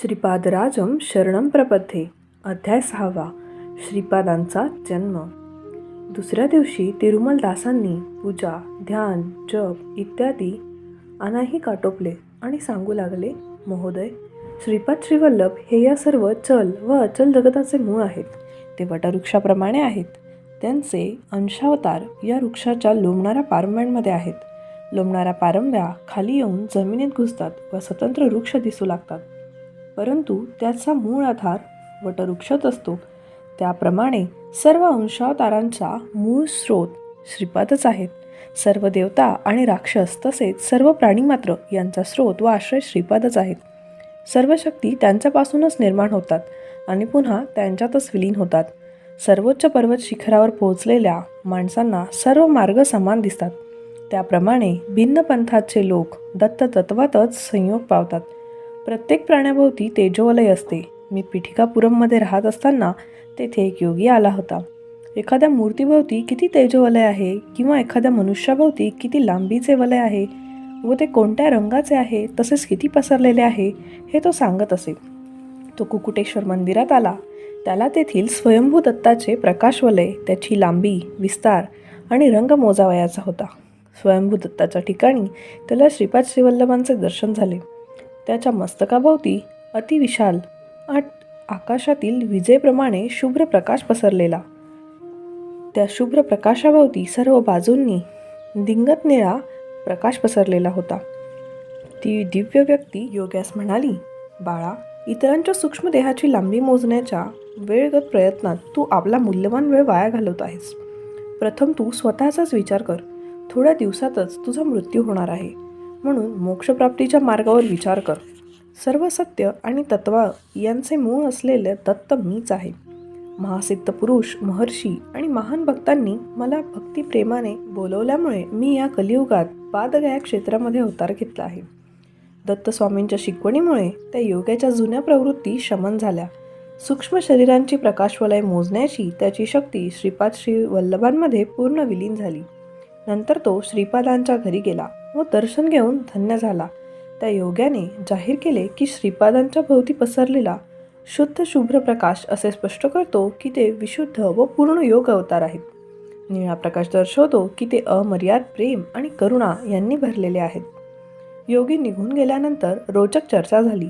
श्रीपादराजं शरणं प्रपद्ये. अध्याय 6. श्रीपादांचा जन्म. दुसऱ्या दिवशी तिरुमलदासांनी पूजा, ध्यान, जप इत्यादी अनाही आटोपले आणि सांगू लागले, महोदय, श्रीपाद श्रीवल्लभ हे या सर्व चल व अचल जगताचे मूळ आहेत. ते वटवृक्षाप्रमाणे आहेत. त्यांचे अंशावतार या वृक्षाच्या लोंबणाऱ्या पारंब्यांमध्ये आहेत. लोंबणाऱ्या पारंब्या खाली येऊन जमिनीत घुसतात व स्वतंत्र वृक्ष दिसू लागतात. परंतु त्याचा मूळ आधार वटवृक्षच असतो. त्याप्रमाणे सर्व अंशावतारांचा मूळ स्रोत श्रीपादच आहेत. सर्व देवता आणि राक्षस तसेच सर्व प्राणीमात्र यांचा स्रोत व आश्रय श्रीपादच आहेत. सर्व शक्ती त्यांच्यापासूनच निर्माण होतात आणि पुन्हा त्यांच्यातच विलीन होतात. सर्वोच्च पर्वत शिखरावर पोहोचलेल्या माणसांना सर्व मार्ग समान दिसतात. त्याप्रमाणे भिन्न पंथाचे लोक दत्त तत्वातच संयोग पावतात. प्रत्येक प्राण्याभोवती तेजोवलय असते. मी पिठिकापुरममध्ये राहत असताना तेथे एक योगी आला होता. एखाद्या मूर्तीभोवती किती तेजोवलय आहे किंवा एखाद्या मनुष्याभोवती किती लांबीचे वलय आहे व ते कोणत्या रंगाचे आहे तसेच किती पसरलेले आहे हे तो सांगत असे. तो कुकुटेश्वर मंदिरात आला. त्याला तेथील स्वयंभू दत्ताचे प्रकाशवलय, त्याची लांबी, विस्तार आणि रंग मोजावयाचा होता. स्वयंभू दत्ताच्या ठिकाणी त्याला श्रीपाद श्रीवल्लभांचे दर्शन झाले. त्याच्या मस्तकाभोवती अतिविशाल आकाशातील विजेप्रमाणे शुभ्र प्रकाश पसरलेला. त्या शुभ्र प्रकाशाभोवती सर्व बाजूंनी दिंगत निळा प्रकाश पसरलेला होता. ती दिव्य व्यक्ती योग्यास म्हणाली, बाळा, इतरांच्या सूक्ष्म देहाची लांबी मोजण्याच्या वेळगत प्रयत्नात तू आपला मूल्यवान वेळ वाया घालवत आहेस. प्रथम तू स्वतःचाच विचार कर. थोड्या दिवसातच तुझा मृत्यू होणार आहे. म्हणून मोक्षप्राप्तीच्या मार्गावर विचार कर. सर्व सत्य आणि तत्व यांचे मूळ असलेले दत्त मीच आहे. महासिद्ध पुरुष, महर्षी आणि महान भक्तांनी मला भक्तिप्रेमाने बोलवल्यामुळे मी या कलियुगात पादगया क्षेत्रामध्ये अवतार घेतला आहे. दत्तस्वामींच्या शिकवणीमुळे त्या योगाच्या जुन्या प्रवृत्ती शमन झाल्या. सूक्ष्म शरीरांची प्रकाशवलय मोजण्याची त्याची शक्ती श्रीपाद श्रीवल्लभांमध्ये पूर्ण विलीन झाली. नंतर तो श्रीपादांच्या घरी गेला व दर्शन घेऊन धन्य झाला. त्या योग्याने जाहीर केले की श्रीपादांच्या भोवती पसरलेला शुद्ध शुभ्र प्रकाश असे स्पष्ट करतो की ते विशुद्ध व पूर्ण योग अवतार आहेत. निळा प्रकाश दर्शवतो की ते अमर्याद प्रेम आणि करुणा यांनी भरलेले आहेत. योगी निघून गेल्यानंतर रोचक चर्चा झाली.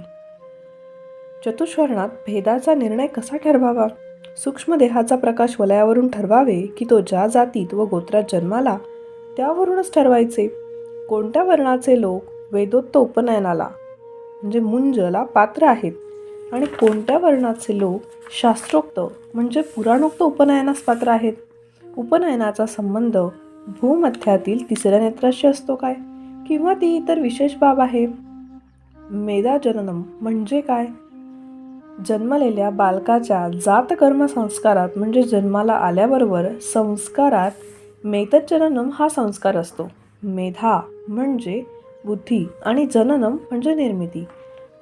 चतुष्वर्णात भेदाचा निर्णय कसा ठरवावा? सूक्ष्म देहाचा प्रकाश वलयावरून ठरवावे की तो ज्या जातीत व गोत्रात जन्माला त्यावरूनच ठरवायचे? कोणत्या वर्णाचे लोक वेदोक्त उपनयनाला म्हणजे मुंजला पात्र आहेत आणि कोणत्या वर्णाचे लोक शास्त्रोक्त म्हणजे पुराणोक्त उपनयनास पात्र आहेत? उपनयनाचा संबंध भूमध्यातील तिसऱ्या नेत्राशी असतो काय, किंवा ती इतर विशेष बाब आहे? मेधाजननम म्हणजे काय? जन्मलेल्या बालकाच्या जातकर्म संस्कारात म्हणजे जन्माला आल्याबरोबर संस्कारात मेधजननम हा संस्कार असतो. मेधा म्हणजे बुद्धी आणि जननम म्हणजे निर्मिती.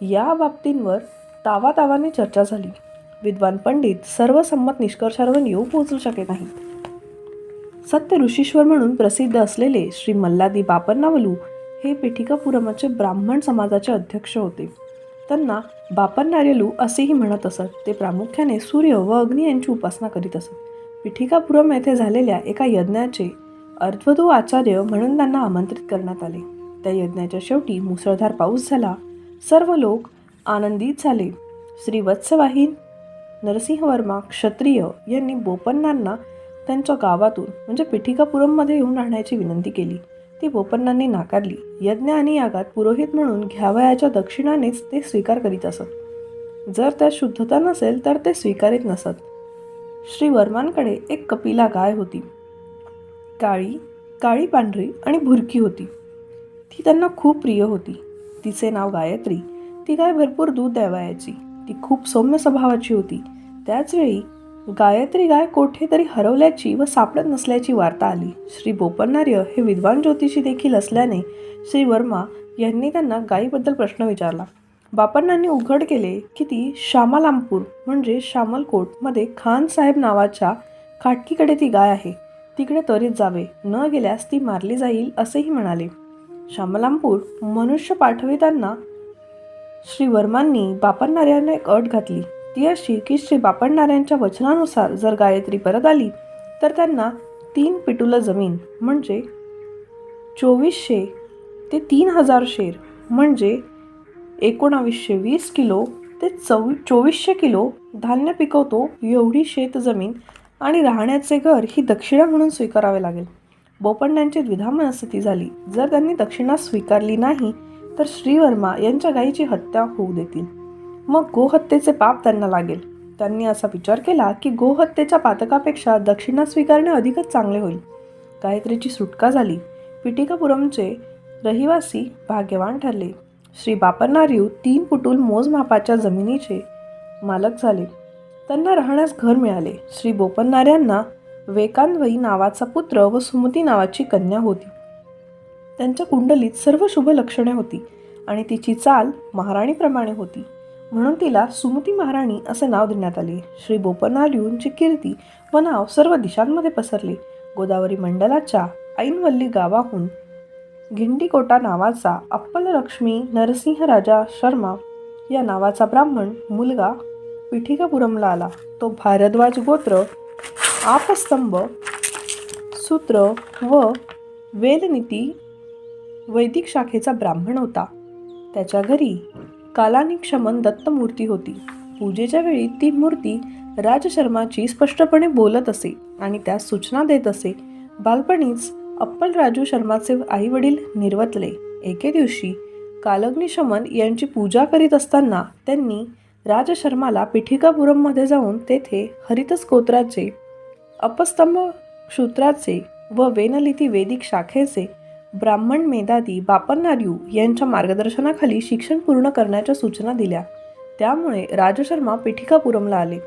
या बाबतींवर तावातावाने चर्चा झाली. विद्वान पंडित सर्वसंमत निष्कर्षावर येऊ पोहोचू शकत नाही. सत्य ऋषीश्वर म्हणून प्रसिद्ध असलेले श्री मल्लादी बापन्नावलू हे पिठिकापुरमचे ब्राह्मण समाजाचे अध्यक्ष होते. त्यांना बापन्नार्यलू असेही म्हणत असत. ते प्रामुख्याने सूर्य व अग्नी यांची उपासना करीत असत. पिठिकापुरम येथे झालेल्या एका यज्ञाचे अर्धवधू आचार्य म्हणून त्यांना आमंत्रित करण्यात आले. त्या यज्ञाच्या शेवटी मुसळधार पाऊस झाला. सर्व लोक आनंदित झाले. श्री वत्सवाहीन नरसिंहवर्मा क्षत्रिय यांनी बोपन्नांना त्यांच्या गावातून म्हणजे पिठिकापुरममध्ये येऊन राहण्याची विनंती केली. ती बोपन्नांनी नाकारली. यज्ञ आणि यागात पुरोहित म्हणून घ्यावयाच्या दक्षिणानेच ते स्वीकार करीत असत. जर त्यात शुद्धता नसेल तर ते स्वीकारित नसत. श्री वर्मांकडे एक कपिला गाय होती. काळी पांढरी आणि भुरकी होती. ती त्यांना खूप प्रिय होती. तिचे नाव गायत्री. ती गाय भरपूर दूध द्यावयाची. ती खूप सौम्य स्वभावाची होती. त्याचवेळी गायत्री गाय कोठेतरी हरवल्याची व सापडत नसल्याची वार्ता आली. श्री बोपन्नार्य हे विद्वान ज्योतिषी देखील असल्याने श्री वर्मा यांनी त्यांना गायीबद्दल प्रश्न विचारला. बापन्नांनी उघड केले की ती शामालामपूर म्हणजे शामलकोटमध्ये खान साहेब नावाच्या खाटकीकडे ती गाय आहे. तिकडे त्वरित जावे, न गेल्यास ती मारली जाईल असेही म्हणाले. शामलामपूर मनुष्य पाठविताना श्री वर्मांनी बापणनाऱ्यांना एक अट घातली. ती अशी की श्री बापणनाऱ्यांच्या वचनानुसार जर गायत्री परत आली तर त्यांना 3 पिटुलं जमीन म्हणजे 2400 ते 3000 शेर म्हणजे 1920 किलो ते 2400 किलो धान्य पिकवतो एवढी शेतजमीन आणि राहण्याचे घर ही दक्षिणा म्हणून स्वीकारावे लागेल. बोपण्णांची द्विधा मनस्थिती झाली. जर त्यांनी दक्षिणा स्वीकारली नाही तर श्रीवर्मा यांच्या गायीची हत्या होऊ देतील. मग गोहत्येचे पाप त्यांना लागेल. त्यांनी असा विचार केला की गोहत्येच्या पातकापेक्षा दक्षिणा स्वीकारणे अधिकच चांगले होईल. गायत्रीची सुटका झाली. पिठिकापुरमचे रहिवासी भाग्यवान ठरले. श्री बापन्नार्यू 3 पुटुल मोजमापाच्या जमिनीचे मालक झाले. त्यांना राहण्यास घर मिळाले. श्री बोपन्नाऱ्यांना वेकानवई नावाचा पुत्र व सुमती नावाची कन्या होती. त्यांच्या कुंडलीत सर्व शुभ लक्षणे होती आणि तिची चाल महाराणीप्रमाणे होती, म्हणून तिला सुमती महाराणी असे नाव देण्यात आले. श्री बोपन्नार्यूंची कीर्ती व नाव सर्व दिशांमध्ये पसरले. गोदावरी मंडलाच्या ऐनवल्ली गावाहून गिंडीकोटा नावाचा अप्पललक्ष्मी नरसिंह राजा शर्मा या नावाचा ब्राह्मण मुलगा पिठिकापुरमला आला. तो भारद्वाज गोत्र, आपस्तंभ सूत्र व वेलनीती वैदिक शाखेचा ब्राह्मण होता. त्याच्या घरी कालानिक्षमन दत्तमूर्ती होती. पूजेच्या वेळी ती मूर्ती राजशर्माची स्पष्टपणे बोलत असे आणि त्यास सूचना देत असे. बालपणीच अप्पलराजू शर्माचे आई वडील निर्वतले. एके दिवशी कालग्निशमन यांची पूजा करीत असताना त्यांनी राजशर्माला पिठिकापुरममध्ये जाऊन तेथे हरितस्तोत्राचे, अपस्तंभ सूत्राचे व वेनलिती वैदिक शाखेचे ब्राह्मण मेधादी बापन्नार्यू यांच्या मार्गदर्शनाखाली शिक्षण पूर्ण करण्याच्या सूचना दिल्या. त्यामुळे राजशर्मा पिठिकापुरमला आले.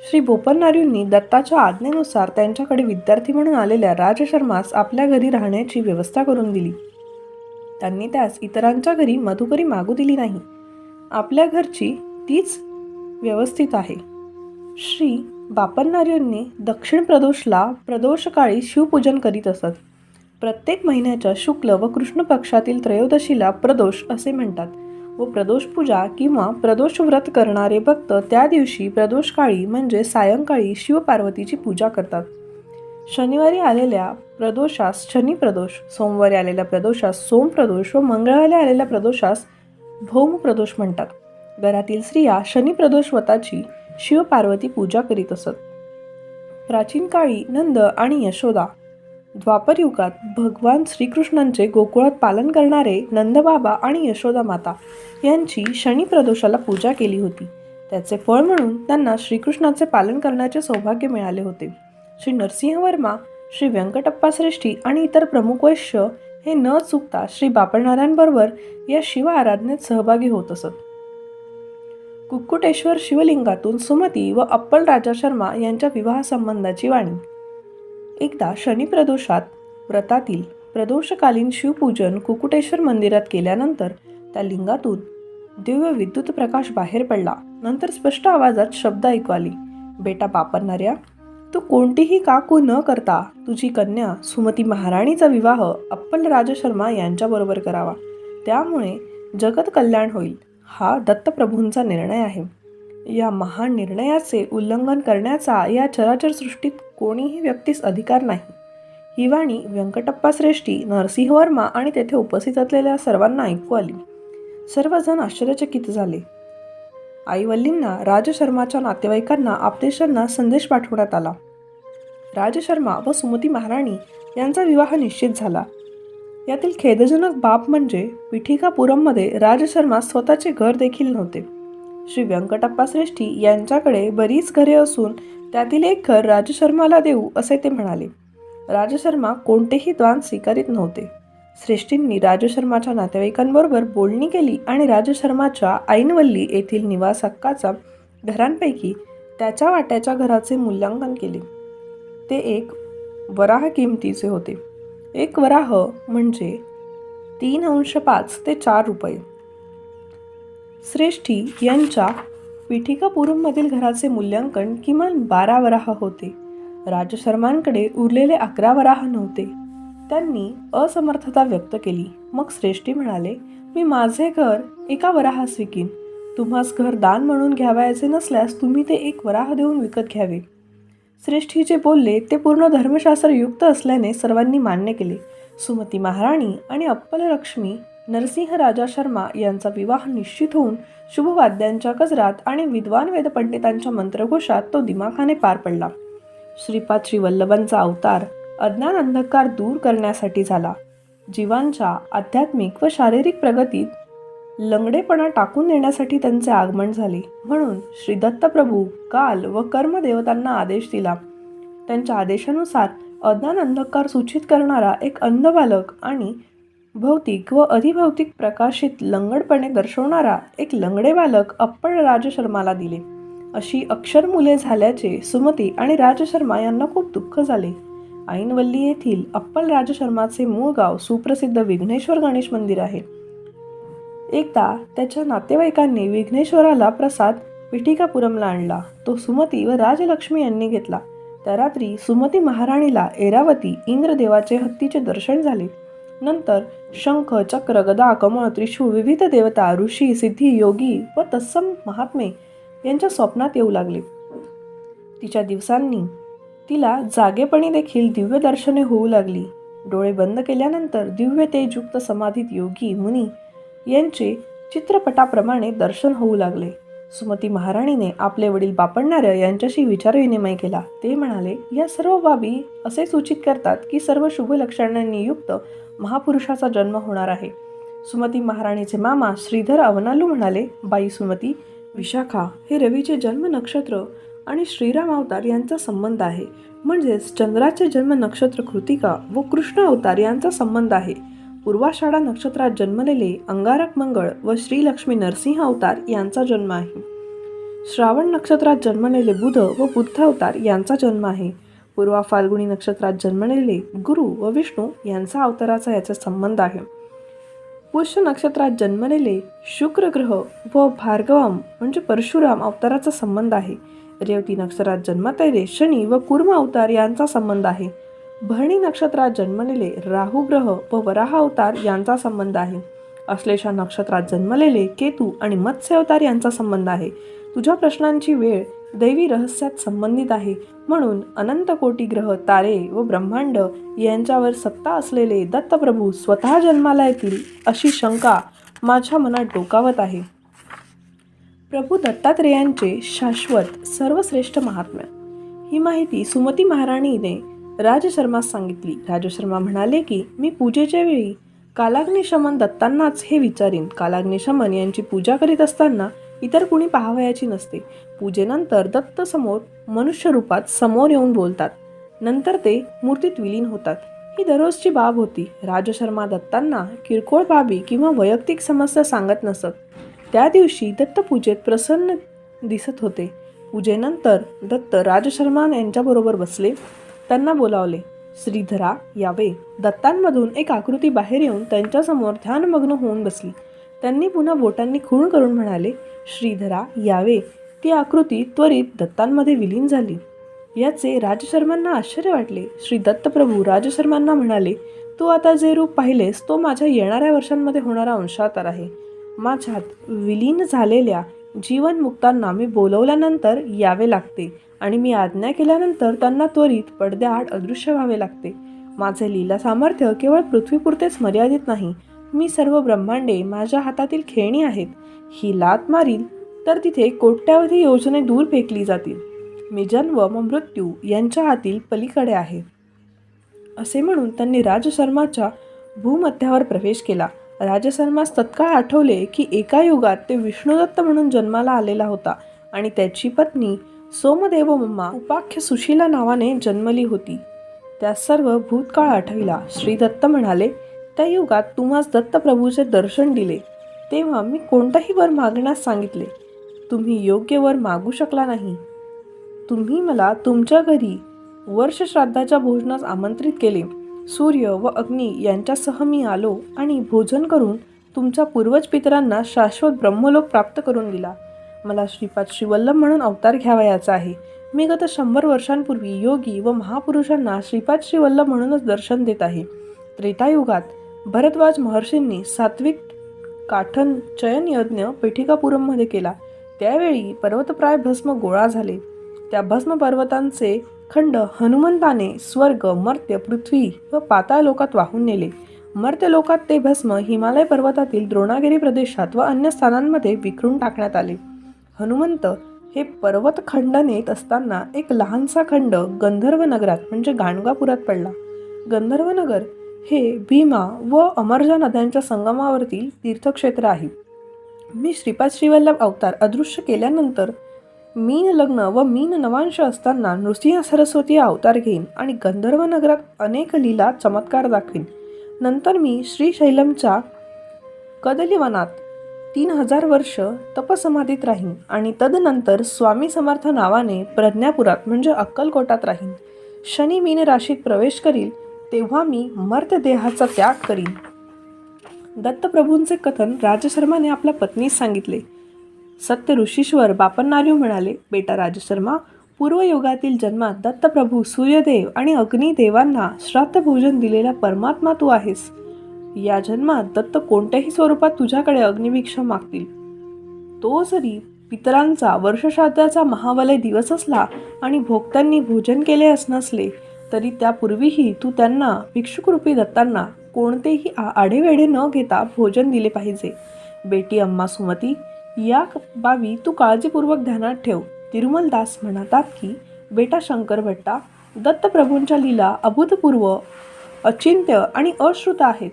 श्री बोपन्नार्यूंनी दत्ताच्या आज्ञेनुसार त्यांच्याकडे विद्यार्थी म्हणून आलेल्या राजशर्मास आपल्या घरी राहण्याची व्यवस्था करून दिली. त्यांनी त्यास इतरांच्या घरी मधुकरी मागू दिली नाही. आपल्या घरची तीच व्यवस्थित आहे. श्री बापन्नार्यूंनी दक्षिण प्रदोषला प्रदोषकाळी शिवपूजन करीत असत. प्रत्येक महिन्याच्या शुक्ल व कृष्ण पक्षातील त्रयोदशीला प्रदोष असे म्हणतात व प्रदोष पूजा किंवा प्रदोष व्रत करणारे भक्त त्या दिवशी प्रदोषकाळी म्हणजे सायंकाळी शिवपार्वतीची पूजा करतात. शनिवारी आलेल्या प्रदोषास शनी प्रदोष, सोमवारी आलेल्या प्रदोषास सोम प्रदोष व मंगळवारी आलेल्या प्रदोषास भौम प्रदोष म्हणतात. घरातील स्त्रिया शनी प्रदोष व्रताची शिवपार्वती पूजा करीत असत. प्राचीन काळी नंद आणि यशोदा, द्वापरयुगात भगवान श्रीकृष्णांचे गोकुळात पालन करणारे नंदबाबा आणि यशोदा माता यांची शनी प्रदोषाला पूजा केली होती. त्याचे फळ म्हणून त्यांना श्रीकृष्णाचे पालन करण्याचे सौभाग्य मिळाले होते. श्री नरसिंहवर्मा, श्री व्यंकटप्पा श्रेष्ठी आणि इतर प्रमुख वैश्य हे न चुकता श्री बापण्णाऱ्यांबरोबर या शिव आराधनेत सहभागी होत असत. कुक्कुटेश्वर शिवलिंगातून सुमती व अप्पल राजा शर्मा यांच्या विवाह संबंधाची वाणी. एकदा शनी प्रदोषात व्रतातील प्रदोषकालीन शिवपूजन कुक्कुटेश्वर मंदिरात केल्यानंतर त्या लिंगातून दिव्य विद्युत प्रकाश बाहेर पडला. नंतर स्पष्ट आवाजात शब्द ऐकू आले, बेटा बापन्नार्या, तू कोणतीही काकू न करता तुझी कन्या सुमती महाराणीचा विवाह अप्पल राजा शर्मा यांच्याबरोबर करावा. त्यामुळे जगत कल्याण होईल. हा दत्तप्रभूंचा निर्णय आहे. या महान निर्णयाचे उल्लंघन करण्याचा या चराचर सृष्टीत कोणीही व्यक्तीस अधिकार नाही. ही वाणी व्यंकटप्पा श्रेष्ठी, नरसिंहवर्मा आणि तेथे उपस्थित असलेल्या सर्वांना ऐकू आली. सर्वजण आश्चर्यचकित झाले. आईवल्लींना, राजशर्माच्या नातेवाईकांना, आप्तेष्टांना संदेश पाठवण्यात आला. राजशर्मा व सुमती महाराणी यांचा विवाह निश्चित झाला. यातील खेदजनक बाब म्हणजे पिठिकापुरममध्ये राजशर्मा स्वतःचे घर देखील नव्हते. श्री व्यंकटप्पा श्रेष्ठी यांच्याकडे बरीच घरे असून त्यातील एक घर राजशर्माला देऊ असे ते म्हणाले. राजशर्मा कोणतेही दान स्वीकारित नव्हते. श्रेष्ठींनी राजशर्माच्या नातेवाईकांबरोबर बोलणी केली आणि राजशर्माच्या ऐनवल्ली येथील निवास हक्काचा घरांपैकी त्याच्या वाट्याच्या घराचे मूल्यांकन केले. ते 1 वराह किमतीचे होते. 1 वराह म्हणजे 3.5 ते 4 रुपये. श्रेष्ठी यांच्या पिठिकापुरममधील घराचे मूल्यांकन किमान 12 वराह होते. राजशर्मांकडे उरलेले 11 वराह नव्हते. त्यांनी असमर्थता व्यक्त केली. मग श्रेष्ठी म्हणाले, मी माझे घर 1 वराहास विकीन. तुम्हास घर दान म्हणून घ्यावयाचे नसल्यास तुम्ही ते एक वराह देऊन विकत घ्यावे. श्रेष्ठी जे बोलले ते पूर्ण धर्मशास्त्र युक्त असल्याने सर्वांनी मान्य केले. सुमती महाराणी आणि अप्पललक्ष्मी नरसिंह राजा शर्मा यांचा विवाह निश्चित होऊन शुभवाद्यांच्या गजरात आणि विद्वान वेदपंडितांच्या मंत्रघोषात तो दिमाखाने पार पडला. श्रीपाद श्रीवल्लभांचा अवतार अज्ञान अंधकार दूर करण्यासाठी झाला. जीवांच्या आध्यात्मिक व शारीरिक प्रगतीत लंगडेपणा टाकून देण्यासाठी त्यांचे आगमन झाले. म्हणून श्री दत्तप्रभू काल व कर्म देवतांना आदेश दिला. त्यांच्या आदेशानुसार अज्ञान अंधकार सूचित करणारा एक अंध बालक आणि भौतिक व अधिभौतिक प्रकाशित लंगडपणे दर्शवणारा एक लंगडे बालक अप्पळ राजशर्माला दिले. अशी अक्षर मुले झाल्याचे सुमती आणि राजशर्मा यांना खूप दुःख झाले. ऐनवल्ली येथील अप्पल राजशर्माचे मूळ गाव सुप्रसिद्ध विघ्नेश्वर गणेश मंदिर आहे. एकदा त्याच्या नातेवाईकांनी विघ्नेश्वराला प्रसाद पिठिकापुरमला आणला. तो सुमती व राजलक्ष्मी यांनी घेतला. त्या रात्री सुमती महाराणीला ऐरावती इंद्रदेवाचे हत्तीचे दर्शन झाले. नंतर शंख चक्र गदा कमळ त्रिशूळ विविध देवता ऋषी सिद्धी योगी व तत्सम महात्मे यांच्या स्वप्नात येऊ लागले. तिच्या दिवसांनी तिला जागेपणी देखील दिव्य दर्शने होऊ लागली. डोळे बंद केल्यानंतर दिव्य तेजयुक्त समाधीत योगी मुनी यांचे चित्रपटाप्रमाणे दर्शन होऊ लागले. सुमती महाराणीने आपले वडील बापणनार्य यांच्याशी विचारविनिमय केला. ते म्हणाले, या सर्व बाबी असे सूचित करतात की सर्व शुभ लक्षणांनी युक्त महापुरुषाचा जन्म होणार आहे. सुमती महाराणीचे मामा श्रीधर अवनालू म्हणाले, बाई सुमती, विशाखा हे रवीचे जन्म नक्षत्र आणि श्रीराम अवतार यांचा संबंध आहे. म्हणजेच चंद्राचे जन्म नक्षत्र कृतिका व कृष्ण अवतार यांचा संबंध आहे. पूर्वाषाढा नक्षत्रात जन्मलेले अंगारक मंगळ व श्रीलक्ष्मी नरसिंह अवतार यांचा जन्म आहे. श्रावण नक्षत्रात जन्मलेले बुध व बुद्ध अवतार यांचा जन्म आहे. पूर्वा फाल्गुनी नक्षत्रात जन्मलेले गुरु व विष्णू यांचा अवताराचा याचा संबंध आहे. पुष्य नक्षत्रात जन्मलेले शुक्र ग्रह व भार्गवम म्हणजे परशुराम अवताराचा संबंध आहे. रेवती नक्षत्रात जन्मलेले शनी व कुर्म अवतार यांचा संबंध आहे. भरणी नक्षत्रात जन्मलेले राहू ग्रह व वराह अवतार यांचा संबंध आहे. अश्लेषा नक्षत्रात जन्मलेले केतू आणि मत्स्य अवतार यांचा संबंध आहे. तुझ्या प्रश्नांची वेळ दैवी रहस्यात संबंधित आहे. म्हणून अनंत कोटी ग्रह तारे व ब्रह्मांड यांच्यावर सत्ता असलेले दत्तप्रभू स्वतः जन्माला येतील अशी शंका माझ्या मनात डोकावत आहे. प्रभू दत्तात्रेयांचे शाश्वत सर्वश्रेष्ठ महात्म्य. ही माहिती सुमती महाराणीने राजशर्मास सांगितली. राजशर्मा म्हणाले की मी पूजेच्या वेळी कालाग्निशमन दत्तांनाच हे विचारीन. कालाग्निशमन यांची पूजा करीत असताना इतर कुणी पाहावयाची नसते. पूजेनंतर दत्त समोर मनुष्य रूपात समोर येऊन बोलतात. नंतर ते मूर्तीत विलीन होतात. ही दररोजची बाब होती. राजशर्मा दत्तांना किरकोळ बाबी किंवा वैयक्तिक समस्या सांगत नसत. त्या दिवशी दत्तपूजेत प्रसन्न दिसत होते. पूजेनंतर दत्त राजशर्मा यांच्याबरोबर बसले. त्यांना बोलावले. श्रीधरा यावे. दत्तांमधून एक आकृती बाहेर येऊन त्यांच्यासमोर ध्यानमग्न होऊन बसली. त्यांनी पुन्हा बोटांनी खूण करून म्हणाले, श्रीधरा यावे. ती आकृती त्वरित दत्तांमध्ये विलीन झाली. याचे राजशर्मांना आश्चर्य वाटले. श्री दत्तप्रभू राजशर्मांना म्हणाले, तू आता जे रूप पाहिलेस तो माझ्या येणाऱ्या वर्षांमध्ये होणारा अंशावतार आहे. माझ्यात विलीन झालेल्या जीवनमुक्तांना मी बोलवल्यानंतर यावे लागते आणि मी आज्ञा केल्यानंतर त्यांना त्वरित पडद्याआड अदृश्य व्हावे लागते. माझे लीला सामर्थ्य केवळ पृथ्वीपुरतेच मर्यादित नाही. मी सर्व ब्रह्मांडे माझ्या हातातील खेळणी आहेत. ही लात मारील तर तिथे कोट्यावधी योजने दूर फेकली जातील. मी जन्म व मृत्यू यांच्या हातील पलीकडे आहे. असे म्हणून त्यांनी राजशर्माच्या भूमध्यावर प्रवेश केला. राजशर्मास तत्काळ आठवले की एका युगात ते विष्णुदत्त म्हणून जन्माला आलेला होता आणि त्याची पत्नी सोमदेवमम्मा उपाख्य सुशीला नावाने जन्मली होती. त्या सर्व भूतकाळ आठविला. श्री दत्त म्हणाले, त्या युगात तुम्हास दत्तप्रभूचे दर्शन दिले तेव्हा मी कोणताही वर मागण्यास सांगितले. तुम्ही योग्य वर मागू शकला नाही. तुम्ही मला तुमच्या घरी वर्षश्राद्धाच्या भोजनास आमंत्रित केले. सूर्य व अग्नी यांच्यासह मी आलो आणि भोजन करून तुमच्या पूर्वज पितरांना शाश्वत ब्रह्मलोक प्राप्त करून दिला. मला श्रीपाद श्रीवल्लभ म्हणून अवतार घ्यावयाचा आहे. मी गत 100 वर्षांपूर्वी योगी व महापुरुषांना श्रीपाद श्रीवल्लभ म्हणूनच दर्शन देत आहे. त्रेतायुगात भरद्वाज महर्षींनी सात्विक काठन चयन यज्ञ पेठिकापुरममध्ये केला. त्यावेळी पर्वतप्राय भस्म गोळा झाले. त्या भस्म पर्वतांचे खंड हनुमंताने स्वर्ग, मर्त्य, पृथ्वी व पाताळ लोकात वाहून नेले. मर्त्य लोकात ते भस्म हिमालय पर्वतातील द्रोणागिरी प्रदेशात व अन्य स्थानांमध्ये विखरून टाकण्यात आले. हनुमंत हे पर्वत खंड नेत असताना एक लहानसा खंड गंधर्व नगरात म्हणजे गाणगापुरात पडला. गंधर्व नगर हे भीमा व अमरजा नद्यांच्या संगमावरतील तीर्थक्षेत्र आहे. मी श्रीपाद श्रीवल्लभ अवतार अदृश्य केल्यानंतर मीन लग्न व मीन नवांश असताना नृसिंह सरस्वती अवतार घेईन आणि गंधर्व नगरात अनेक लीला चमत्कार दाखवीन. नंतर मी श्रीशैलमच्या कदलीवनात 3000 वर्ष तपसमाधीत राहीन आणि तदनंतर स्वामी समर्थ नावाने प्रज्ञापुरात म्हणजे अक्कलकोटात राहीन. शनी मीन राशीत प्रवेश करील तेव्हा मी मर्त्य देहाचा त्याग करीन. दत्तप्रभूंचे कथन राजशर्माने आपल्या पत्नीस सांगितले. सत्य ऋषीश्वर बापन्नार्यू म्हणाले, बेटा राजशर्मा, पूर्वयुगातील जन्मात दत्तप्रभू, सूर्यदेव आणि अग्निदेवांना श्राद्ध भोजन दिलेला परमात्मा तू आहेस. या जन्मात दत्त कोणत्याही स्वरूपात तुझ्याकडे अग्निभिक्षा मागतील. तो जरी पितरांचा वर्षश्राद्धाचा महावलय दिवस असला आणि भोक्त्यांनी भोजन केले नसले तरी त्यापूर्वीही तू त्यांना भिक्षुकरूपी दत्तांना कोणतेही आढेवेढे न घेता भोजन दिले पाहिजे. बेटी अम्मा सुमती, या बाबी तू काळजीपूर्वक ध्यानात ठेव. तिरुमलदास म्हणतात की बेटा शंकर भट्टा, दत्तप्रभूंच्या लीला अभूतपूर्व, अचिंत्य आणि अश्रुत आहेत.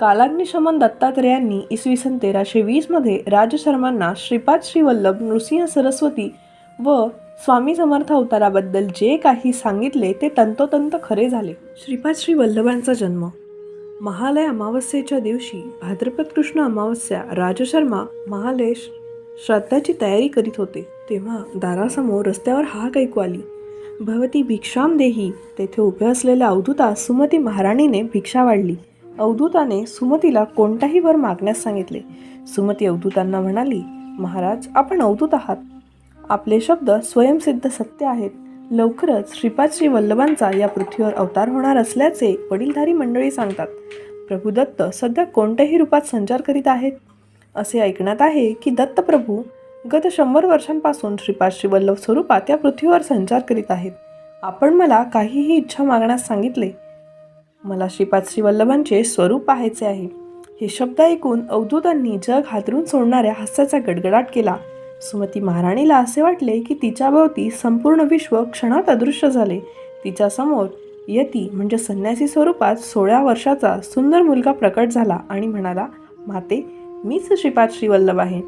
कालाग्निशमन दत्तात्रेयांनी इसवी सन 1320 मध्ये राजशर्मांना श्रीपाद श्रीवल्लभ, नृसिंह सरस्वती व स्वामी समर्थ अवताराबद्दल जे काही सांगितले ते तंतोतंत खरे झाले. श्रीपाद श्रीवल्लभांचा जन्म. महालय अमावस्येच्या दिवशी भाद्रपद कृष्ण अमावस्या राजशर्मा महालय श्राद्धाची तयारी करीत होते तेव्हा दारासमोर रस्त्यावर हाक ऐकू आली. भवती भिक्षाम देही. तेथे उभे असलेल्या अवधूतास सुमती महाराणीने भिक्षा वाढली. अवधूताने सुमतीला कोणताही वर मागण्यास सांगितले. सुमती अवधूतांना म्हणाली, महाराज, आपण अवधूत आहात. आपले शब्द स्वयंसिद्ध सत्य आहेत. लवकरच श्रीपाद श्रीवल्लभांचा या पृथ्वीवर अवतार होणार असल्याचे वडीलधारी मंडळी सांगतात. प्रभू दत्त सध्या कोणत्याही रूपात संचार करीत आहेत. असे ऐकण्यात आहे की दत्तप्रभू गत 100 वर्षांपासून श्रीपाद श्रीवल्लभ स्वरूपात या पृथ्वीवर संचार करीत आहेत. आपण मला काहीही इच्छा मागण्यास सांगितले. मला श्रीपाद श्रीवल्लभांचे स्वरूप पाहायचे आहे. हे शब्द ऐकून अवधूतांनी जग हादरून सोडणाऱ्या हास्याचा गडगडाट केला. सुमती महाराणीला असे वाटले की तिच्याभोवती संपूर्ण विश्व क्षणात अदृश्य झाले. तिच्यासमोर यती म्हणजे संन्यासी स्वरूपात 16 वर्षाचा सुंदर मुलगा प्रकट झाला आणि म्हणाला, माते, मीच श्रीपाद श्रीवल्लभ आहे.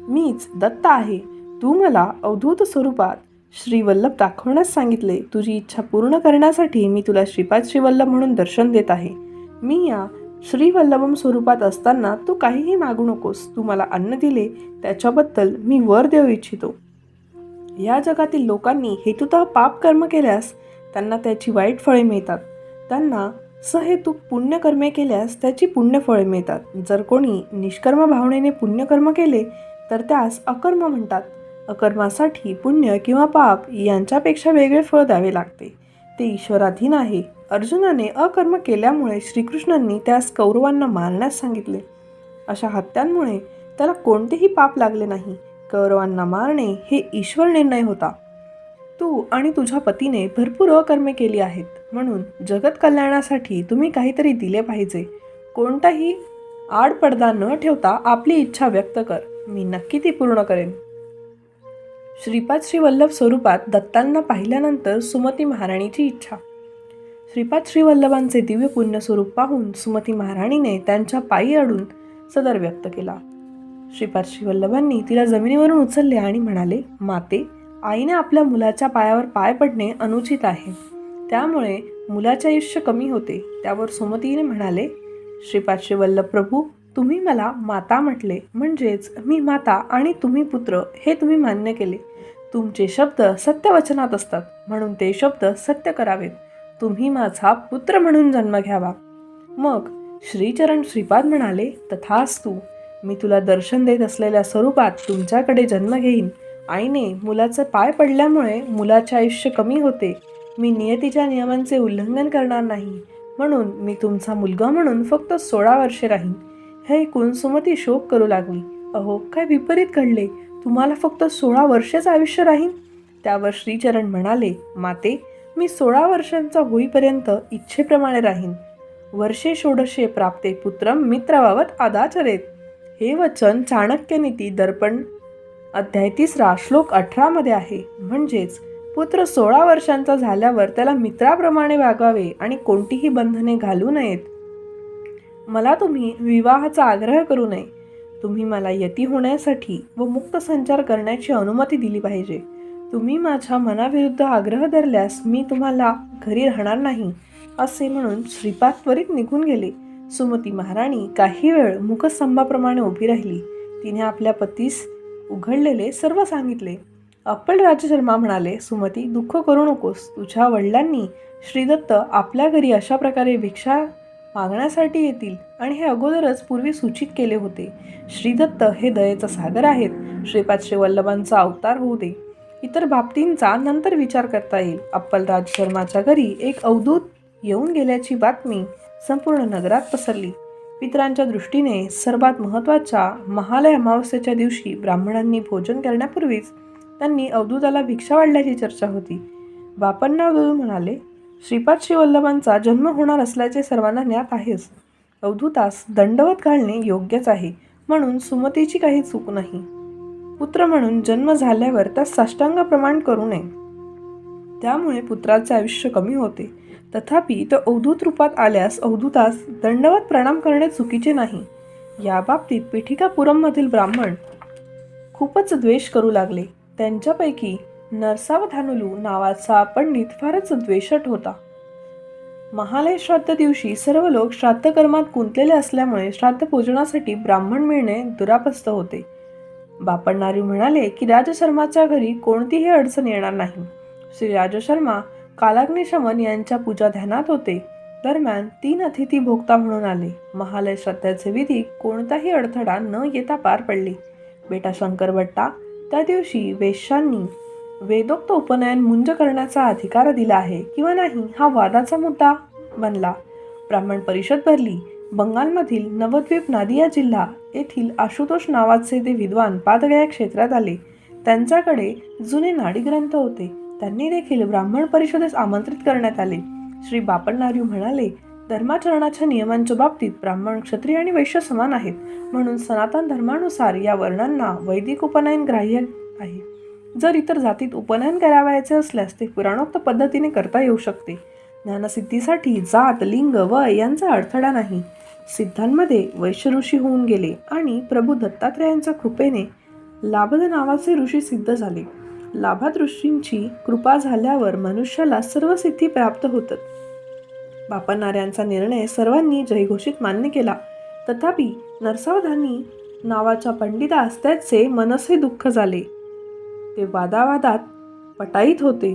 मीच दत्त आहे. तू मला अवधूत स्वरूपात श्रीवल्लभ दाखवण्यास सांगितले. तुझी इच्छा पूर्ण करण्यासाठी मी तुला श्रीपाद श्रीवल्लभ म्हणून दर्शन देत आहे. मी या श्रीवल्लभम स्वरूपात असताना तू काहीही मागू नकोस. तू मला अन्न दिले त्याच्याबद्दल मी वर देऊ इच्छितो. या जगातील लोकांनी हेतुतः पाप कर्म केल्यास त्यांना त्याची वाईट फळे मिळतात. त्यांना सहेतुक पुण्यकर्मे केल्यास त्याची पुण्यफळे मिळतात. जर कोणी निष्कर्म भावनेने पुण्यकर्म केले तर त्यास अकर्म म्हणतात. अकर्मासाठी पुण्य किंवा पाप यांच्यापेक्षा वेगळे फळ द्यावे लागते. ते ईश्वराधीन आहे. अर्जुनाने अकर्म केल्यामुळे श्रीकृष्णांनी त्यास कौरवांना मारण्यास सांगितले. अशा हत्यांमुळे त्याला कोणतेही पाप लागले नाही. कौरवांना मारणे हे ईश्वर निर्णय होता. तू आणि तुझ्या पतीने भरपूर अकर्मे केली आहेत. म्हणून जगत कल्याणासाठी तुम्ही काहीतरी दिले पाहिजे. कोणताही आडपडदा न ठेवता आपली इच्छा व्यक्त कर. मी नक्की ती पूर्ण करेन. श्रीपाद श्रीवल्लभ स्वरूपात दत्तांना पाहिल्यानंतर सुमती महाराणीची इच्छा. श्रीपाद श्रीवल्लभांचे दिव्य पुण्य स्वरूप पाहून सुमती महाराणीने त्यांच्या पायी अडून सदर व्यक्त केला. श्रीपाद श्रीवल्लभांनी तिला जमिनीवरून उचलले आणि म्हणाले, माते, आईने आपल्या मुलाच्या पायावर पाय पडणे अनुचित आहे. त्यामुळे मुलाचे आयुष्य कमी होते. त्यावर सुमतीने म्हणाले, श्रीपाद श्रीवल्लभ प्रभू, तुम्ही मला माता म्हटले, म्हणजेच मी माता आणि तुम्ही पुत्र हे तुम्ही मान्य केले. तुमचे शब्द सत्यवचनात असतात, म्हणून ते शब्द सत्य करावेत. तुम्ही माझा पुत्र म्हणून जन्म घ्यावा. मग श्रीचरण श्रीपाद म्हणाले, तथास्तु. मी तुला दर्शन देत असलेल्या स्वरूपात तुमच्याकडे जन्म घेईन. आईने मुलाचे पाय पडल्यामुळे मुलाचे आयुष्य कमी होते. मी नियतीच्या नियमांचे उल्लंघन करणार नाही, म्हणून मी तुमचा मुलगा म्हणून फक्त 16 वर्षे राहीन. हे ऐकून सुमती शोक करू लागली. अहो, काय विपरीत घडले? तुम्हाला फक्त 16 वर्षेच आयुष्य राहील. त्यावर श्रीचरण म्हणाले, माते, मी 16 वर्षांचा होईपर्यंत इच्छेप्रमाणे राहीन. वर्षे षोडशे प्राप्ते पुत्रम मित्रवावत आदाचरेत. हे वचन चाणक्यनीती दर्पण अध्याय 3 श्लोक 18 मध्ये आहे. म्हणजेच पुत्र 16 वर्षांचा झाल्यावर त्याला मित्राप्रमाणे वागावे आणि कोणतीही बंधने घालू नयेत. मला तुम्ही विवाहाचा आग्रह करू नये. तुम्ही मला यती होण्यासाठी व मुक्त संचार करण्याची अनुमती दिली पाहिजे. तुम्ही माझ्या मनाविरुद्ध आग्रह धरल्यास मी तुम्हाला घरी राहणार नाही, असे म्हणून श्रीपाद त्वरित निघून गेले. सुमती महाराणी काही वेळ मुखस्तंभाप्रमाणे उभी राहिली. तिने आपल्या पतीस उघडलेले सर्व सांगितले. अप्पल राजशर्मा म्हणाले, सुमती, दुःख करू नकोस. तुझ्या वडिलांनी श्रीदत्त आपल्या घरी अशा प्रकारे भिक्षा मागण्यासाठी येतील आणि हे अगोदरच पूर्वी सूचित केले होते. श्रीदत्त हे दयेचा सागर आहेत. श्रीपाद श्रीवल्लभांचा अवतार होऊ दे. इतर बाबतींचा नंतर विचार करता येईल. अप्पल राजशर्माच्या घरी एक अवधूत येऊन गेल्याची बातमी संपूर्ण नगरात पसरली. पितरांच्या दृष्टीने सर्वात महत्त्वाच्या महालय अमावस्येच्या दिवशी ब्राह्मणांनी भोजन करण्यापूर्वीच त्यांनी अवधूताला भिक्षा वाढल्याची चर्चा होती. बापण्णा अवधूत म्हणाले, श्रीपाद श्रीवल्लभांचा जन्म होणार असल्याचे सर्वांना ज्ञात आहेच. अवधूतास दंडवत घालणे योग्यच आहे, म्हणून सुमतीची काही चूक नाही. पुत्र म्हणून जन्म झाल्यावर त्यास साष्टांग प्रमाण करू नये. त्यामुळे पुत्राचे आयुष्य कमी होते. तथापि तो अवधूत रूपात आल्यास अवधूतास दंडवत प्रणाम करणे चुकीचे नाही. या बाबतीत पिठिकापुरममधील ब्राह्मण खूपच द्वेष करू लागले. त्यांच्यापैकी नरसावधानुलू नावाचा पंडित फारच द्वेषट होता. महालय श्राद्ध दिवशी सर्व लोक श्राद्ध कर्मात गुंतलेले असल्यामुळे श्राद्ध पूजनासाठी ब्राह्मण मिळणे दुरापस्त होते. बापण्णारी म्हणाले की राजशर्माच्या घरी कोणतीही अडचण येणार नाही. श्री राजशर्मा कालाग्निशमन यांच्या पूजा ध्यानात होते. दरम्यान 3 अतिथी भोक्ता म्हणून आले. महालय श्राद्धाचे विधी कोणताही अडथळा न येता पार पडले. बेटा शंकरभट्टा, त्या दिवशी वेश्यांनी वेदोक्त उपनयन मुंज करण्याचा अधिकार दिला आहे किंवा नाही हा वादाचा मुद्दा बनला. ब्राह्मण परिषद भरली. बंगालमधील नवद्वीप नादिया जिल्हा येथील आशुतोष नावाचे ते विद्वान पादगया क्षेत्रात आले. त्यांच्याकडे जुने नाडीग्रंथ होते. त्यांनी देखील ब्राह्मण परिषदेस आमंत्रित करण्यात आले. श्री बापण्णार्य म्हणाले, धर्माचरणाच्या नियमांच्या बाबतीत ब्राह्मण, क्षत्रिय आणि वैश्य समान आहेत, म्हणून सनातन धर्मानुसार या वर्णांना वैदिक उपनयन ग्राह्य आहे. जर इतर जातीत उपनयन करावायचे असल्यास ते पुराणोक्त पद्धतीने करता येऊ शकते. ज्ञानसिद्धीसाठी जात, लिंग, वय यांचा अडथळा नाही. सिद्धांमध्ये वैश्य ऋषी होऊन गेले आणि प्रभू दत्तात्रेयांच्या कृपेने लाभद नावाचे ऋषी सिद्ध झाले. लाभात ऋषींची कृपा झाल्यावर मनुष्याला सर्व सिद्धी प्राप्त होतात. बापण्णाऱ्यांचा निर्णय सर्वांनी जयघोषित मान्य केला. तथापि नरसावधानी नावाच्या पंडितास त्याचे मनसे दुःख झाले. ते वादावादात पटाईत होते.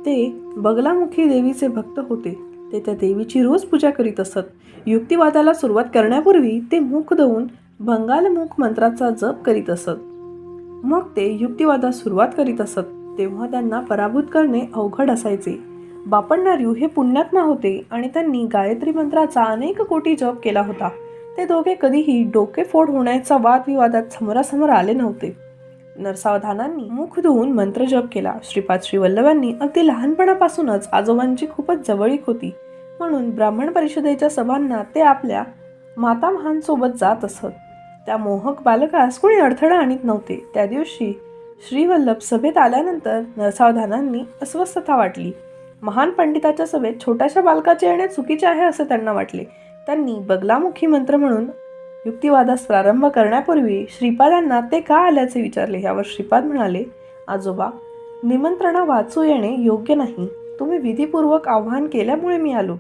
ते बगलामुखी देवीचे भक्त होते. ते त्या देवीची रोज पूजा करीत असत. युक्तिवादाला सुरुवात करण्यापूर्वी ते मुख धुवून बंगालमुख मंत्राचा जप करीत असत. मग ते युक्तिवादास सुरुवात करीत असत. तेव्हा त्यांना पराभूत करणे अवघड असायचे. बापण्णार्य हे पुण्यात्मा होते आणि त्यांनी गायत्री मंत्राचा अनेक कोटी जप केला होता. ते दोघे कधीही डोकेफोड होण्याचा वादविवादात समोरासमोर आले नव्हते. नरसावधानांनी मुख धुवून मंत्र जप केला. श्रीपाद श्रीवल्लभांनी अगदी लहानपणापासूनच आजोबांची खूपच जवळीक होती, म्हणून ब्राह्मण परिषदेच्या सभांना ते आपल्या मातामहांसोबत जात असत. त्या मोहक बालकास कोणी अडथळा आणत नव्हते. त्या दिवशी श्रीवल्लभ सभेत आल्यानंतर नरसावधानांनी अस्वस्थता वाटली. महान पंडिताच्या सभेत छोट्याशा बालकाचे येणे चुकीचे आहे असे त्यांना वाटले. त्यांनी बगलामुखी मंत्र म्हणून युक्तिवादास प्रारंभ करण्यापूर्वी श्रीपादांना ते का आल्याचे विचारले. यावर श्रीपाद म्हणाले, आजोबा, निमंत्रणा वाचू येणे योग्य नाही. तुम्ही विधीपूर्वक आवाहन केल्यामुळे मी आलो.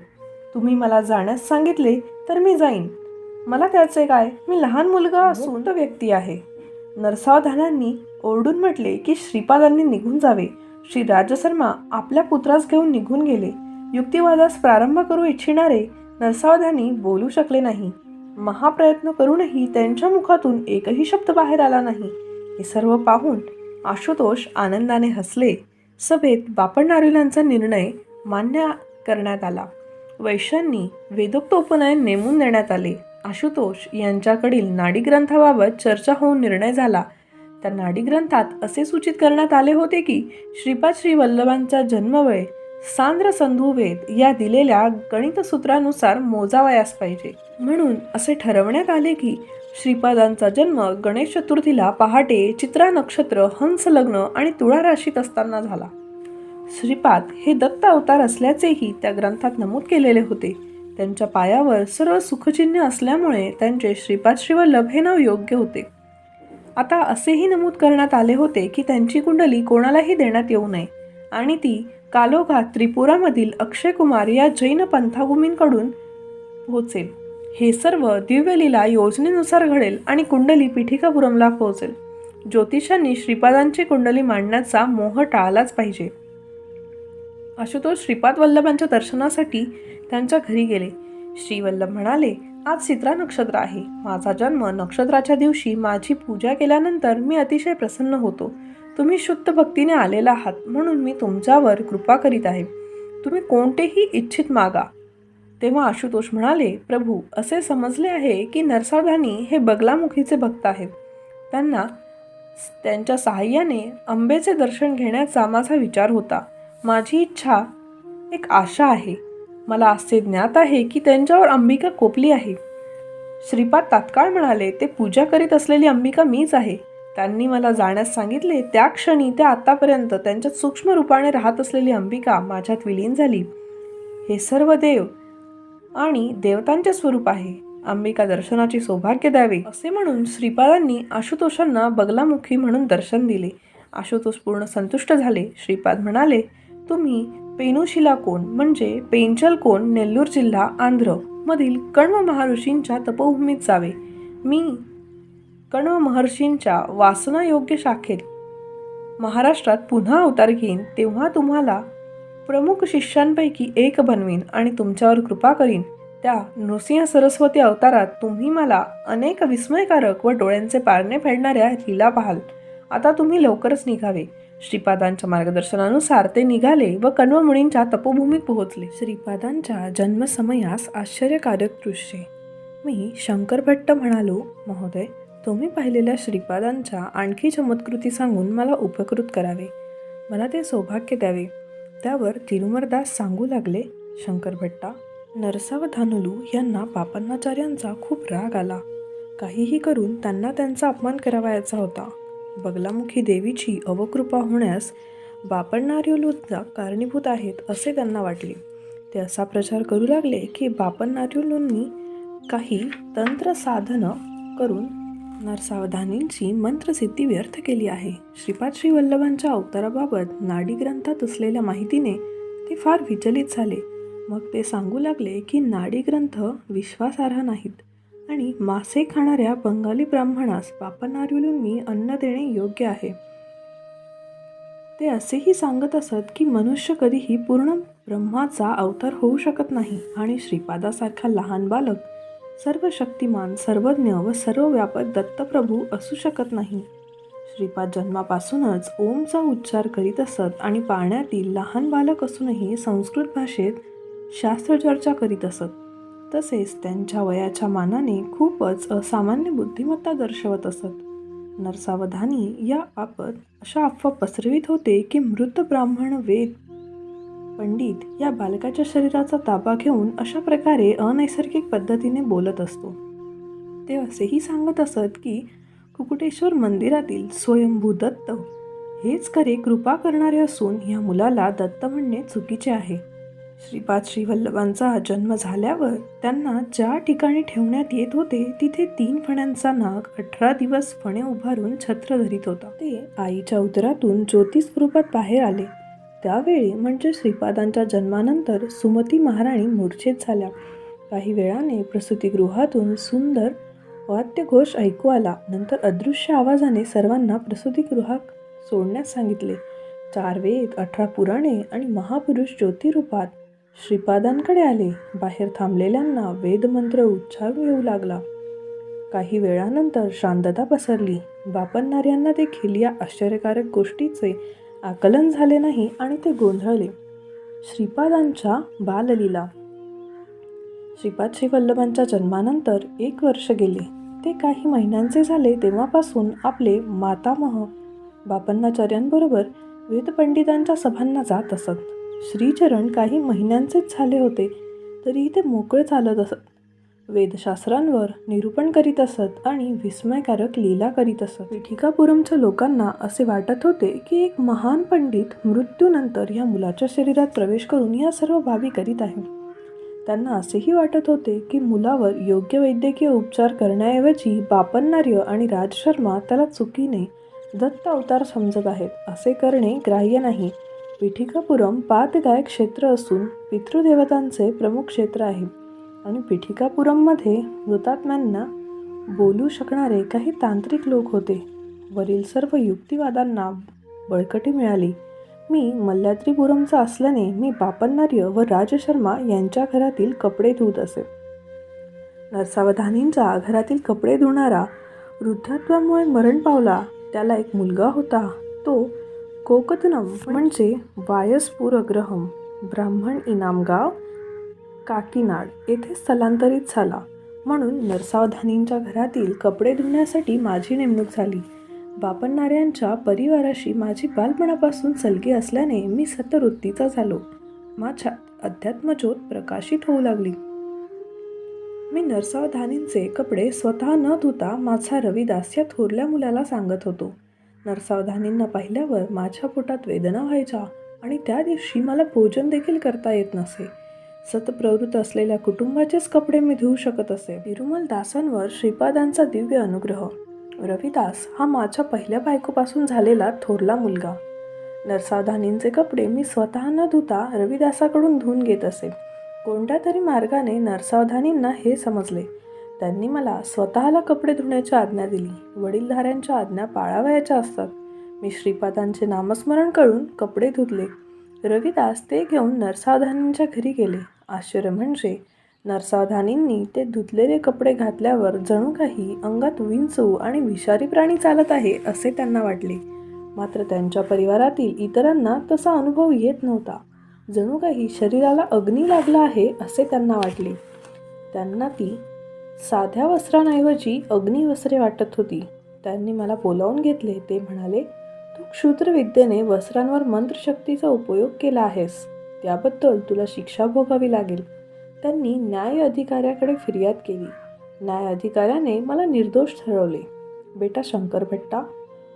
तुम्ही मला जाण्यास सांगितले तर मी जाईन. मला त्याचे काय, मी लहान मुलगा असून तो व्यक्ती आहे. नरसावधानांनी ओरडून म्हटले की श्रीपादांनी निघून जावे. श्री राजशर्मा आपल्या पुत्रास घेऊन निघून गेले. युक्तिवादास प्रारंभ करू इच्छिणारे नरसावधानी बोलू शकले नाही. महाप्रयत्न करूनही त्यांच्या मुखातून एकही शब्द बाहेर आला नाही. हे सर्व पाहून आशुतोष आनंदाने हसले. सभेत बापण्णार्यांचा निर्णय मान्य करण्यात आला. वैश्यांनी वेदोक्त उपनयन नेमून देण्यात आले. आशुतोष यांच्याकडील नाडीग्रंथाबाबत चर्चा होऊन निर्णय झाला. त्या नाडीग्रंथात असे सूचित करण्यात आले होते की श्रीपाद श्री वल्लभांचा जन्मवेळ सांद्र संधुवेद या दिलेल्या गणितसूत्रानुसार मोजावयास पाहिजे. म्हणून असे ठरवण्यात आले की श्रीपादांचा जन्म गणेश चतुर्थीला पहाटे चित्रा नक्षत्र, हंस लग्न आणि तुळा राशीत असताना झाला. श्रीपाद हे दत्त अवतार असल्याचेही त्या ग्रंथात नमूद केलेले होते. त्यांच्या पायावर सर्व सुखचिन्ह असल्यामुळे त्यांचे श्रीपाद श्रीवल्लभ हे नाव योग्य होते. आता असेही नमूद करण्यात आले होते की त्यांची कुंडली कोणालाही देण्यात येऊ नये आणि ती कालोघात त्रिपुरामधील अक्षय कुमार या जैन पंथागुमींकडून पोहोचेल. हे सर्व दिव्यलीला योजनेनुसार घडेल आणि कुंडली पीठिकापुरमला पोहोचेल. ज्योतिषांनी श्रीपादांची कुंडली मांडण्याचा मोह टाळलाच पाहिजे. आशुतोष श्रीपाद वल्लभांच्या दर्शनासाठी त्यांच्या घरी गेले. श्रीवल्लभ म्हणाले, आज चित्रा नक्षत्र आहे. माझा जन्म नक्षत्राच्या दिवशी माझी पूजा केल्यानंतर मी अतिशय प्रसन्न होतो. तुम्ही शुद्ध भक्तीने आलेला आहात म्हणून मी तुमच्यावर कृपा करीत आहे. तुम्ही कोणतेही इच्छित मागा. तेव्हा आशुतोष म्हणाले, प्रभू, असे समजले आहे की नरसावधानी हे बगलामुखीचे भक्त आहेत. त्यांच्या सहाय्याने अंबेचे दर्शन घेण्याचा माझा विचार होता. माझी इच्छा, एक आशा आहे. मला असे ज्ञात आहे की त्यांच्यावर अंबिका कोपली आहे. श्रीपाद तात्काळ म्हणाले, ते पूजा करीत असलेली अंबिका मीच आहे. त्यांनी मला जाण्यास सांगितले. त्या क्षणी त्या आतापर्यंत त्यांच्या सूक्ष्म रूपाने राहत असलेली अंबिका माझ्यात विलीन झाली. हे सर्व देव आणि देवतांचे स्वरूप आहे. अंबिका दर्शनाचे सौभाग्य द्यावे. असे म्हणून श्रीपादांनी आशुतोषांना बगलामुखी म्हणून दर्शन दिले. आशुतोष पूर्ण संतुष्ट झाले. श्रीपाद म्हणाले, तुम्ही पेनुशिलाकोन म्हणजे पेंचलकोन, नेल्लूर जिल्हा, आंध्र मधील कण्व महर्षींच्या तपोभूमीत जावे. मी कण्व महर्षींच्या वासनायोग्य शाखेत महाराष्ट्रात पुन्हा अवतार घेईन. तेव्हा तुम्हाला प्रमुख शिष्यांपैकी एक बनवीन आणि तुमच्यावर कृपा करीन. त्या नृसिंह सरस्वती अवतारात तुम्ही मला अनेक विस्मयकारक व डोळ्यांचे पारणे फेडणाऱ्या लीला पाहाल. आता तुम्ही लवकरच निघावे. श्रीपादांच्या मार्गदर्शनानुसार ते निघाले व कण्व मुनींच्या तपोभूमीत पोहोचले. श्रीपादांच्या जन्मसमयास आश्चर्यकारक दृश्ये. मी शंकर भट्ट म्हणालो, महोदय, तुम्ही पाहिलेल्या श्रीपादांच्या आणखी चमत्कृती सांगून मला उपकृत करावे. मला ते सौभाग्य द्यावे. त्यावर तिरुमरदास सांगू लागले, शंकर भट्टा, नरसावधानुलू यांना पापन्नाचार्यांचा खूप राग आला. काहीही करून त्यांना त्यांचा अपमान करावायचा होता. बगलामुखी देवीची अवकृपा होण्यास बापन्नार्युलूंचा कारणीभूत आहेत असे त्यांना वाटले. ते असा प्रचार करू लागले की बापन्नार्युलूंनी काही तंत्र साधन करून नरसावधानींची मंत्रसिद्धी व्यर्थ केली आहे. श्रीपाद श्री वल्लभांच्या अवताराबाबत नाडीग्रंथात असलेल्या माहितीने ते फार विचलित झाले. मग ते सांगू लागले की नाडीग्रंथ विश्वासार्ह नाहीत आणि मासे खाणाऱ्या बंगाली ब्राह्मणास बापन्नार्युलूंनी अन्न देणे योग्य आहे. ते असेही सांगत असत की मनुष्य कधीही पूर्ण ब्रह्माचा अवतार होऊ शकत नाही आणि श्रीपादासारखा लहान बालक सर्व शक्तिमान, सर्वज्ञ व सर्व व्यापक दत्तप्रभू असू शकत नाही. श्रीपाद जन्मापासूनच ओमचा उच्चार करीत असत आणि पाण्यातील लहान बालक असूनही संस्कृत भाषेत शास्त्रचर्चा करीत असत. तसेच त्यांच्या वयाच्या मानाने खूपच असामान्य बुद्धिमत्ता दर्शवत असत. नरसावधानी या बाबत अशा अफवा पसरवित होते की मृत ब्राह्मण वेद पंडित या बालकाच्या शरीराचा ताबा घेऊन अशा प्रकारे अनैसर्गिक पद्धतीने बोलत असतो. ते असेही सांगत असत की कुकुटेश्वर मंदिरातील स्वयंभू दत्त हेच खरे कृपा करणारे असून या मुलाला दत्त म्हणणे चुकीचे आहे. श्रीपाद श्री वल्लभांचा जन्म झाल्यावर त्यांना ज्या ठिकाणी ठेवण्यात येत होते तिथे 3 फण्यांचा नाग 18 दिवस फणे उभारून छत्र धरीत होता. ते आईच्या उदरातून ज्योती स्वरूपात बाहेर आले. त्यावेळी म्हणजे श्रीपादांच्या जन्मानंतर सुमती महाराणी मूर्छित झाल्या. काही वेळाने प्रसूतिगृहातून सुंदर वाद्यघोष ऐकू आला. नंतर अदृश्य आवाजाने सर्वांना प्रसूतिगृहात सोडण्यास सांगितले. 4 वेद, 18 पुराणे आणि महापुरुष ज्योतिरूपात श्रीपादांकडे आले. बाहेर थांबलेल्यांना वेदमंत्र उच्चारून येऊ लागला. काही वेळानंतर शांतता पसरली. बापन्नार्यांना देखील या आश्चर्यकारक गोष्टीचे आकलन झाले नाही आणि ते गोंधळले. श्रीपादांच्या बाललीला. श्रीपाद श्रीवल्लभांच्या जन्मानंतर 1 वर्ष गेले. ते काही महिन्यांचे झाले तेव्हापासून आपले मातामह बापन्नाचार्यांबरोबर वेदपंडितांच्या सभांना जात असत. श्रीचरण काही महिन्यांचेच झाले होते तरीही ते मोकळे चालत असत. वेदशास्त्रांवर निरूपण करीत असत आणि विस्मयकारक लीला करीत असत. पीठिकापुरमच्या लोकांना असे वाटत होते की एक महान पंडित मृत्यूनंतर या मुलाच्या शरीरात प्रवेश करून या सर्व बाबी करीत आहे. त्यांना असेही वाटत होते की मुलावर योग्य वैद्यकीय उपचार करण्याऐवजी बापन्नार्य आणि राजशर्मा त्याला चुकीने दत्त अवतार समजत आहेत. असे करणे ग्राह्य नाही. पीठिकापुरम पातगाय क्षेत्र असून पितृदेवतांचे प्रमुख क्षेत्र आहे आणि पीठिकापुरममध्ये मृतात्म्यांना बोलू शकणारे काही तांत्रिक लोक होते. वरील सर्व युक्तिवादांना बळकटी मिळाली. मी मल्ल्याद्रीपुरमचा असल्याने मी बापन्नार्य व राजशर्मा यांच्या घरातील कपडे धुत असे. नरसावधानींच्या घरातील कपडे धुणारा वृद्धत्वामुळे मरण पावला. त्याला एक मुलगा होता. तो कोकतनम म्हणजे वायसपूर अग्रहम ब्राह्मण इनामगाव काकीनाड येथे स्थलांतरित झाला. म्हणून नरसावधानींच्या घरातील कपडे धुण्यासाठी माझी नेमणूक झाली. बापन्नार्यांच्या परिवाराशी माझी बालपणापासून सलगी असल्याने मी सतवृत्तीचा झालो. माझ्या अध्यात्मज्योत प्रकाशित होऊ लागली. मी नरसावधानींचे कपडे स्वतः न धुता माझा रविदास या थोरल्या मुलाला सांगत होतो. नरसावधानींना पाहिल्यावर माझ्या पोटात वेदना व्हायच्या आणि त्या दिवशी मला भोजन देखील करता येत नसे. सतप्रवृत्त असलेल्या कुटुंबाचेच कपडे मी धुवू शकत असे. तिरुमल दासांवर श्रीपादांचा दिव्य अनुग्रह. रविदास हा माझ्या पहिल्या बायकोपासून झालेला थोरला मुलगा. नरसावधानींचे कपडे मी स्वतः न धुता रविदासाकडून धुवून घेत असे. कोणत्या तरी मार्गाने नरसावधानींना हे समजले. त्यांनी मला स्वतःला कपडे धुण्याची आज्ञा दिली. वडीलधाऱ्यांच्या आज्ञा पाळावयाच्या असतात. मी श्रीपादांचे नामस्मरण करून कपडे धुतले. रविदास ते घेऊन नरसावधानींच्या घरी गेले. आश्चर्य म्हणजे नरसावधानींनी ते धुतलेले कपडे घातल्यावर जणू काही अंगात विंचू आणि विषारी प्राणी चालत आहे असे त्यांना वाटले. मात्र त्यांच्या परिवारातील इतरांना तसा अनुभव येत नव्हता. जणू काही शरीराला अग्नी लागला आहे असे त्यांना वाटले. त्यांना ती साध्या वस्त्रांऐवजी अग्निवस्त्रे वाटत होती. त्यांनी मला बोलावून घेतले. ते म्हणाले, तू क्षुद्रविद्येने वस्त्रांवर मंत्रशक्तीचा उपयोग केला आहेस. त्याबद्दल तुला शिक्षा भोगावी लागेल. त्यांनी न्याय अधिकाऱ्याकडे फिर्याद केली. न्याय अधिकाऱ्याने मला निर्दोष ठरवले. बेटा शंकरभट्टा,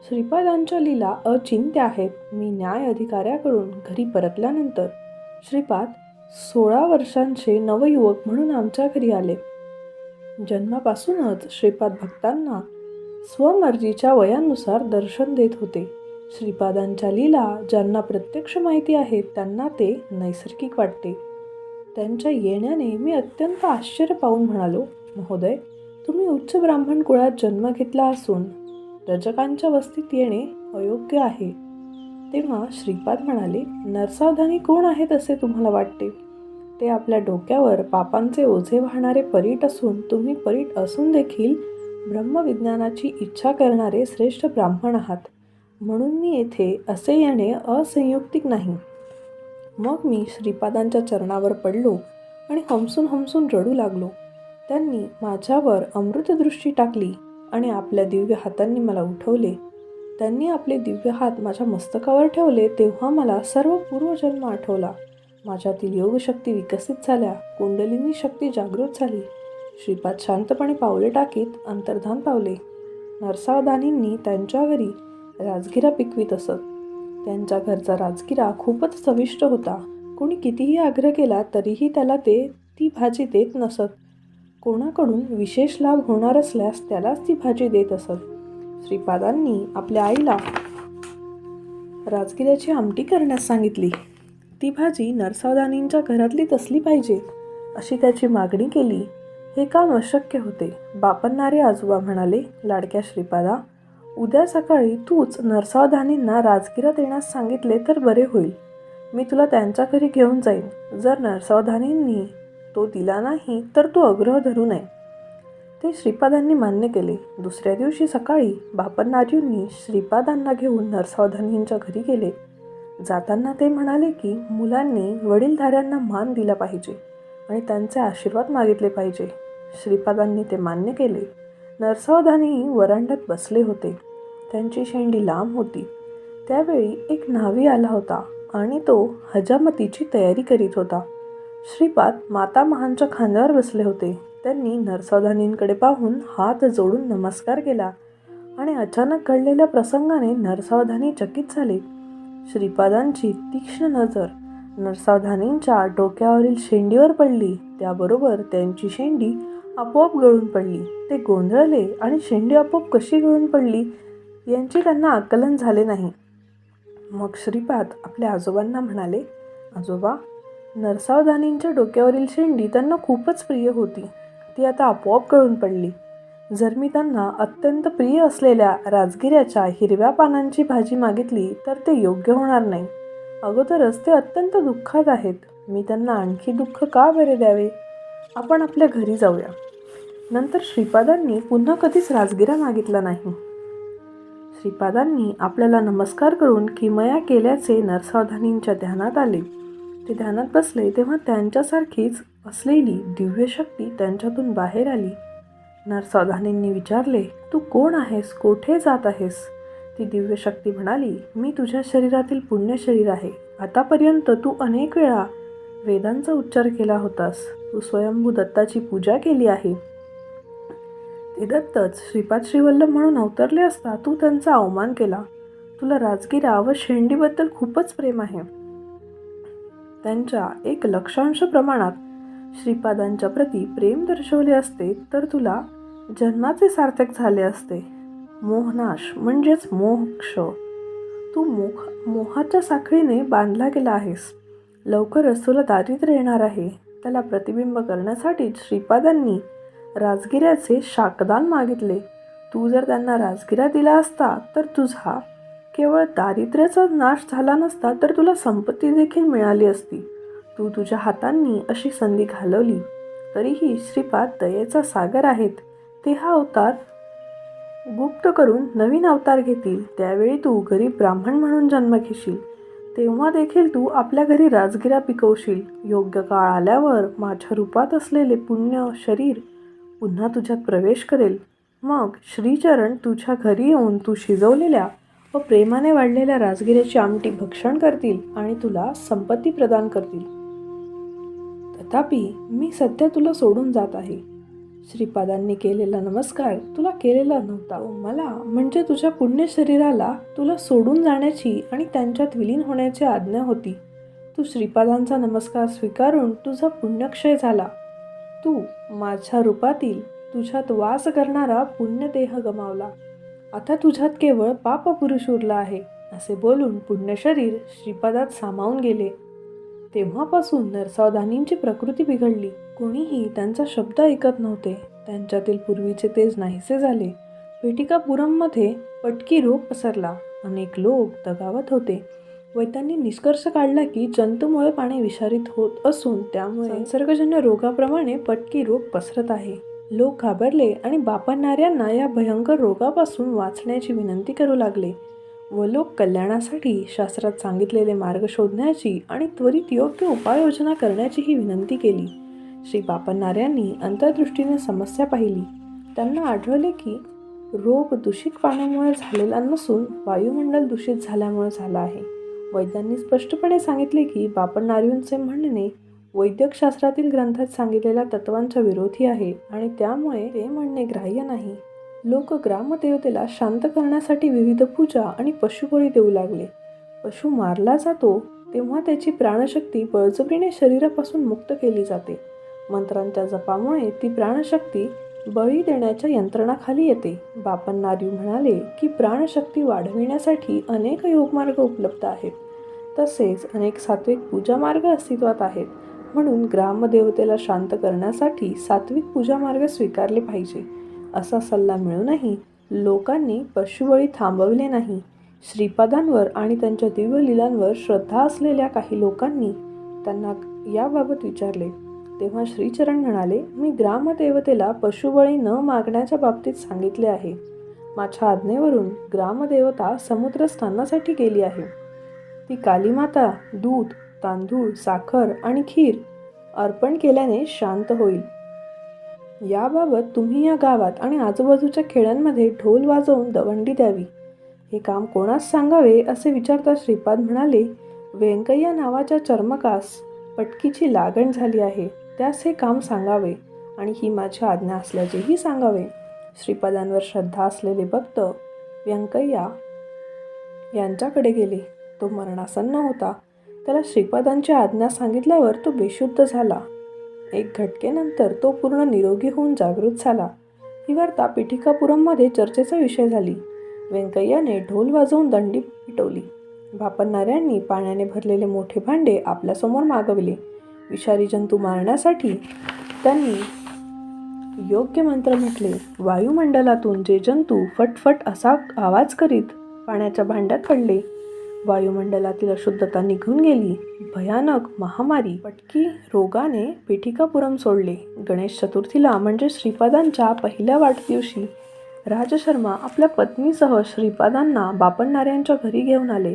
श्रीपादांच्या लीला अचिंत्य आहेत. मी न्याय अधिकाऱ्याकडून घरी परतल्यानंतर श्रीपाद 16 वर्षांचे नवयुवक म्हणून आमच्या घरी आले. जन्मापासूनच श्रीपाद भक्तांना स्वमर्जीच्या वयानुसार दर्शन देत होते. श्रीपादांच्या लीला ज्यांना प्रत्यक्ष माहिती आहेत त्यांना ते नैसर्गिक वाटते. त्यांच्या येण्याने मी अत्यंत आश्चर्य पाहून म्हणालो, महोदय, तुम्ही उच्च ब्राह्मण कुळात जन्म घेतला असून रजकांच्या वस्तीत येणे अयोग्य आहे. तेव्हा श्रीपाद म्हणाले, नरसावधानी कोण आहेत असे तुम्हाला वाटते? ते आपल्या डोक्यावर पापांचे ओझे वाहणारे परीट असून तुम्ही परीट असून देखील ब्रह्मविज्ञानाची इच्छा करणारे श्रेष्ठ ब्राह्मण आहात. म्हणून मी येथे असे येणे असंयुक्तिक नाही. मग मी श्रीपादांच्या चरणावर पडलो आणि हमसून हमसून रडू लागलो. त्यांनी माझ्यावर अमृतदृष्टी टाकली आणि आपल्या दिव्य हातांनी मला उठवले. त्यांनी आपले दिव्य हात माझ्या मस्तकावर ठेवले तेव्हा मला सर्व पूर्वजन्म आठवला. माझ्यातील योगशक्ती विकसित झाल्या. कुंडलिनी शक्ती जागृत झाली. श्रीपाद शांतपणे पावले टाकीत अंतर्धान पावले. नरसावधानींनी त्यांच्या घरी राजगिरा पिकवीत असत. त्यांच्या घरचा राजगिरा खूपच चविष्ट होता. कोणी कितीही आग्रह केला तरीही त्याला ती भाजी देत नसत. कोणाकडून विशेष लाभ होणार असल्यास त्यालाच ती भाजी देत असत. श्रीपादांनी आपल्या आईला राजगिऱ्याची आमटी करण्यास सांगितली. ती भाजी नरसावधानींच्या घरातलीच असली पाहिजे अशी त्याची मागणी केली. हे काम अशक्य होते. बापन्नारे आजोबा म्हणाले, लाडक्या श्रीपादा, उद्या सकाळी तूच नरसावधानींना राजगिरा देण्यास सांगितले तर बरे होईल. मी तुला त्यांच्या घरी घेऊन जाईन. जर नरसावधानींनी तो दिला नाही तर तू आग्रह धरू नये. ते श्रीपादांनी मान्य केले. दुसऱ्या दिवशी सकाळी बापन्नारींनी श्रीपादांना घेऊन नरसावधानींच्या घरी गेले. जाताना ते म्हणाले की मुलांनी वडीलधाऱ्यांना मान दिला पाहिजे. आणि त्यांचे आशीर्वाद मागितले पाहिजे. श्रीपादांनी ते मान्य केले. नरसावधानी वरांड्यात बसले होते. त्यांची शेंडी लांब होती. त्यावेळी एक न्हावी आला होता आणि तो हजामतीची तयारी करीत होता. श्रीपाद मातामहांच्या खांद्यावर बसले होते. त्यांनी नरसावधानींकडे पाहून हात जोडून नमस्कार केला आणि अचानक घडलेल्या प्रसंगाने नरसावधानी चकित झाले. श्रीपादांची तीक्ष्ण नजर नरसावधानींच्या डोक्यावरील शेंडीवर पडली. त्याबरोबर त्यांची शेंडी आपोआप गळून पडली. ते गोंधळले आणि शेंडी आपोआप कशी गळून पडली यांची त्यांना आकलन झाले नाही. मग श्रीपाद आपल्या आजोबांना म्हणाले, आजोबा, नरसावधानींच्या डोक्यावरील शेंडी त्यांना खूपच प्रिय होती. ती आता आपोआप गळून पडली. जर मी त्यांना अत्यंत प्रिय असलेल्या राजगिऱ्याच्या हिरव्या पानांची भाजी मागितली तर ते योग्य होणार नाही. अगोदरच ते अत्यंत दुःखात आहेत. मी त्यांना आणखी दुःख का बरे द्यावे? आपण आपल्या घरी जाऊया. नंतर श्रीपादांनी पुन्हा कधीच राजगिरा मागितला नाही. श्रीपादांनी आपल्याला नमस्कार करून किमया केल्याचे नरसावधानींच्या ध्यानात आले. ते ध्यानात बसले तेव्हा त्यांच्यासारखीच असलेली दिव्य शक्ती त्यांच्यातून बाहेर आली. नरसावधानींनी विचारले, तू कोण आहेस? कोठे जात आहेस? ती दिव्य शक्ती म्हणाली, मी तुझ्या शरीरातील पुण्य शरीर आहे. आतापर्यंत तू अनेक वेळा वेदांचा उच्चार केला होतास. तू स्वयंभू दत्ताची पूजा केली आहे. ते दत्तच श्रीपाद श्रीवल्लभ म्हणून अवतरले असता तू त्यांचा अवमान केला. तुला राजगिरा व शेंडीबद्दल खूपच प्रेम आहे. त्यांच्या 1,00,000 प्रमाणात श्रीपादांच्या प्रती प्रेम दर्शवले असते तर तुला जन्माचे सार्थक झाले असते. मोहनाश म्हणजेच मोक्ष. तू मोहाच्या साखळीने बांधला गेला आहेस. लवकरच तुला दारिद्र्य येणार आहे. त्याला प्रतिबिंब करण्यासाठी श्रीपादांनी राजगिऱ्याचे शाकदान मागितले. तू जर त्यांना राजगिरा दिला असता तर तुझा केवळ दारिद्र्याचा नाश झाला नसता तर तुला संपत्ती देखील मिळाली असती. तू तुझ्या हातांनी अशी संधी घालवली. तरीही श्रीपाद दयेचा सागर आहेत. ते हा अवतार गुप्त करून नवीन अवतार घेतील. त्यावेळी तू गरीब ब्राह्मण म्हणून जन्म घेशील. तेव्हा देखील तू आपल्या घरी राजगिरा पिकवशील. योग्य काळ आल्यावर माझ्या रूपात असलेले पुण्य शरीर पुन्हा तुझ्यात प्रवेश करेल. मग श्रीचरण तुझ्या घरी येऊन तू शिजवलेल्या व प्रेमाने वाढलेल्या राजगिऱ्याची आमटी भक्षण करतील आणि तुला संपत्ती प्रदान करतील. तथापि मी सध्या तुला सोडून जात आहे. श्रीपादांनी केलेला नमस्कार तुला केलेला नव्हता. मला म्हणजे तुझ्या पुण्य शरीराला तुला सोडून जाण्याची आणि त्यांच्यात विलीन होण्याची आज्ञा होती. तू श्रीपादांचा नमस्कार स्वीकारून तुझा पुण्यक्षय झाला. तू माझ्या रूपातील तुझ्यात वास करणारा पुण्यदेह गमावला. आता तुझ्यात केवळ पापपुरुष उरला आहे. असे बोलून पुण्यशरीर श्रीपादात सामावून गेले. तेव्हापासून नरसावधानींची प्रकृती बिघडली. कोणीही त्यांचा शब्द ऐकत नव्हते. त्यांच्यातील पूर्वीचे तेज नाहीसे झाले. पेटिकापुरममध्ये पटकी रोग पसरला. अनेक लोक दगावत होते. वैद्यांनी निष्कर्ष काढला की जंतूमुळे पाणी विषारित होत असून त्यामुळे संसर्गजन्य रोगाप्रमाणे पटकी रोग पसरत आहे. लोक घाबरले आणि बापणाऱ्यांना या भयंकर रोगापासून वाचण्याची विनंती करू लागले व लोक कल्याणासाठी शास्त्रात सांगितलेले मार्ग शोधण्याची आणि त्वरित योग्य उपाययोजना करण्याचीही विनंती केली. श्री बापणाऱ्यांनी अंतर्दृष्टीने समस्या पाहिली. त्यांना आढळले की रोग दूषित पाण्यामुळे झालेला नसून वायुमंडल दूषित झाल्यामुळे झाला आहे. वैद्यांनी स्पष्टपणे सांगितले की बापणाऱ्यांचे म्हणणे वैद्यकशास्त्रातील ग्रंथात सांगितलेल्या तत्वांच्या विरोधी आहे आणि त्यामुळे ते म्हणणे ग्राह्य नाही. लोक ग्रामदेवतेला शांत करण्यासाठी विविध पूजा आणि पशुबळी देऊ लागले. पशु मारला जातो तेव्हा त्याची प्राणशक्ती बळजबरीने शरीरापासून मुक्त केली जाते. मंत्रांच्या जपामुळे ती प्राणशक्ती बळी देण्याच्या यंत्रणाखाली येते. बापणारी म्हणाले की प्राणशक्ती वाढविण्यासाठी अनेक योगमार्ग उपलब्ध आहेत. तसेच अनेक सात्विक पूजा मार्ग अस्तित्वात आहेत. म्हणून ग्रामदेवतेला शांत करण्यासाठी सात्विक पूजा मार्ग स्वीकारले पाहिजे. असा सल्ला मिळूनही लोकांनी पशुबळी थांबवले नाही. श्रीपादांवर आणि त्यांच्या दिव्य लीलांवर श्रद्धा असलेल्या काही लोकांनी त्यांना याबाबत विचारले. तेव्हा श्रीचरण म्हणाले, मी ग्रामदेवतेला पशुबळी न मागण्याच्या बाबतीत सांगितले आहे. माझ्या आज्ञेवरून ग्रामदेवता समुद्र स्नानासाठी गेली आहे. ती कालीमाता दूध, तांदूळ, साखर आणि खीर अर्पण केल्याने शांत होईल. याबाबत तुम्ही या गावात आणि आजूबाजूच्या खेड्यांमध्ये ढोल वाजवून दवंडी द्यावी. हे काम कोणास सांगावे असे विचारता श्रीपाद म्हणाले, व्यंकय्या नावाच्या चर्मकास पटकीची लागण झाली आहे, त्यास हे काम सांगावे आणि ही माझी आज्ञा असल्याचेही सांगावे. श्रीपादांवर श्रद्धा असलेले भक्त व्यंकय्या यांच्याकडे गेले. तो मरणासन्न होता. त्याला श्रीपादांची आज्ञा सांगितल्यावर तो बेशुद्ध झाला. एक घटकेनंतर तो पूर्ण निरोगी होऊन जागृत झाला. ही वार्ता पिठिकापुरममध्ये चर्चेचा विषय झाली. व्यंकय्याने ढोल वाजवून दंडी पिटवली. बापन्नाऱ्यांनी पाण्याने भरलेले मोठे भांडे आपल्यासमोर मागवले. विषारी जंतू मारण्यासाठी त्यांनी योग्य मंत्र म्हटले. वायुमंडलातून जे जंतू फटफट असा आवाज करीत पाण्याच्या भांड्यात पडले. वायुमंडलातील अशुद्धता निघून गेली. भयानक महामारी पटकी रोगाने पिठिकापुरम सोडले. गणेश चतुर्थीला म्हणजे श्रीपादांच्या पहिल्या वाढदिवशी राजशर्मा आपल्या पत्नीसह श्रीपादांना बापन्नाऱ्यांच्या घरी घेऊन आले.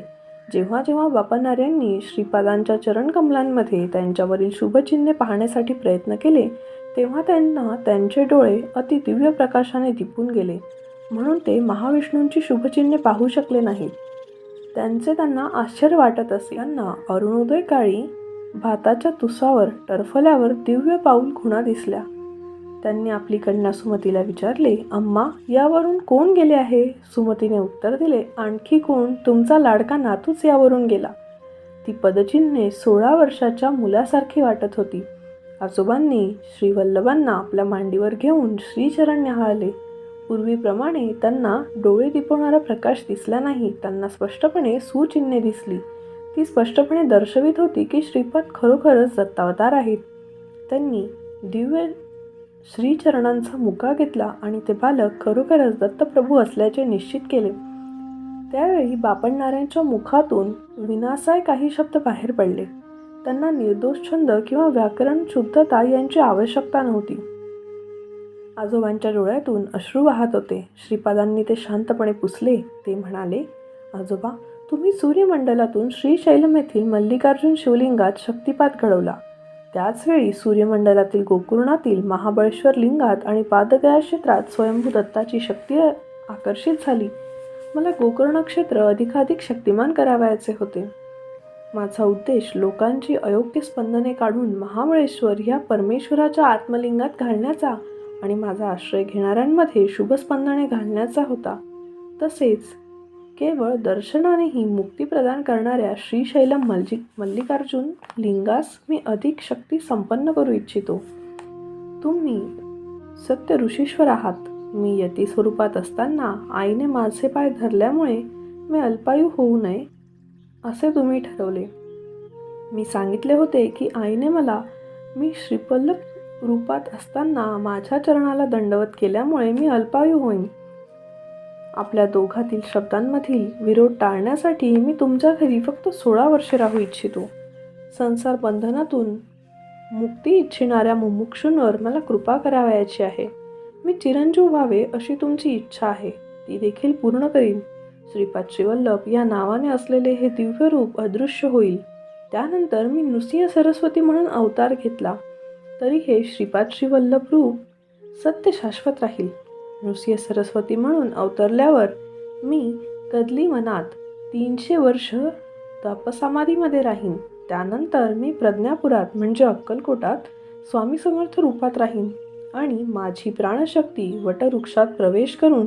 जेव्हा जेव्हा बापन्नाऱ्यांनी श्रीपादांच्या चरणकमलांमध्ये त्यांच्यावरील शुभचिन्हे पाहण्यासाठी प्रयत्न केले, तेव्हा त्यांना त्यांचे डोळे अति दिव्य प्रकाशाने दिपून गेले, म्हणून ते महाविष्णूंची शुभचिन्हे पाहू शकले नाहीत. त्यांना आश्चर्य वाटत असे. त्यांना अरुणोदय काळी भाताच्या तुसावर टरफल्यावर दिव्य पाऊल खुणा दिसल्या. त्यांनी आपली कन्या सुमतीला विचारले, अम्मा, यावरून कोण गेले आहे? सुमतीने उत्तर दिले, आणखी कोण, तुमचा लाडका नातूच यावरून गेला. ती पदचिन्हे 16 वर्षाच्या मुलासारखी वाटत होती. आजोबांनी श्रीवल्लभांना आपल्या मांडीवर घेऊन श्रीचरण न्याहाळले. पूर्वीप्रमाणे त्यांना डोळे दिपवणारा प्रकाश दिसला नाही. त्यांना स्पष्टपणे सुचिन्हे दिसली. ती स्पष्टपणे दर्शवित होती की श्रीपाद खरोखरच दत्तावतार आहेत. त्यांनी दिव्य श्रीचरणांचा मुका घेतला आणि ते बालक खरोखरच दत्तप्रभू असल्याचे निश्चित केले. त्यावेळी बापन्नाऱ्यांच्या मुखातून विनासाय काही शब्द बाहेर पडले. त्यांना निर्दोष छंद किंवा व्याकरण शुद्धता यांची आवश्यकता नव्हती. आजोबांच्या डोळ्यातून अश्रू वाहत होते. श्रीपादांनी ते शांतपणे पुसले. ते म्हणाले, आजोबा, तुम्ही सूर्यमंडलातून श्रीशैलम येथील मल्लिकार्जुन शिवलिंगात शक्तिपात घडवला. त्याचवेळी सूर्यमंडलातील गोकर्णातील महाबळेश्वर लिंगात आणि पादगया क्षेत्रात स्वयंभू दत्ताची शक्ती आकर्षित झाली. मला गोकर्ण क्षेत्र अधिकाधिक शक्तिमान करावयाचे होते. माझा उद्देश लोकांची अयोग्य स्पंदने काढून महाबळेश्वर ह्या परमेश्वराच्या आत्मलिंगात घालण्याचा आणि माझा आश्रय घेणाऱ्यांमध्ये शुभस्पंदने घालण्याचा होता. तसेच केवळ दर्शनानेही मुक्ती प्रदान करणाऱ्या श्रीशैलम मल्लिकार्जुन लिंगास मी अधिक शक्ती संपन्न करू इच्छितो. तुम्ही सत्य ऋषीश्वर आहात. मी यती स्वरूपात असताना आईने माझे पाय धरल्यामुळे मी अल्पायू होऊ नये असे तुम्ही ठरवले. मी सांगितले होते की आईने मला मी श्रीपल्लव रूपात असताना माझ्या चरणाला दंडवत केल्यामुळे मी अल्पायू होईन. आपल्या दोघातील शब्दांमधील विरोध टाळण्यासाठी मी तुमच्या घरी फक्त 16 वर्षे राहू इच्छितो. संसार बंधनातून मुक्ती इच्छिणाऱ्या मुमुक्षूंवर मला कृपा करावयाची आहे. मी चिरंजीव व्हावे अशी तुमची इच्छा आहे, ती देखील पूर्ण करीन. श्रीपाद श्रीवल्लभ या नावाने असलेले हे दिव्य रूप अदृश्य होईल. त्यानंतर मी नृसिंह सरस्वती म्हणून अवतार घेतला तरी हे श्रीपाद श्रीवल्लभ रूप सत्य शाश्वत राहील. नृसिंह सरस्वती म्हणून अवतरल्यावर मी कदली मनात 300 वर्ष तपसमाधीमध्ये राहीन. त्यानंतर मी प्रज्ञापुरात म्हणजे अक्कलकोटात स्वामी समर्थ रूपात राहीन आणि माझी प्राणशक्ती वटवृक्षात प्रवेश करून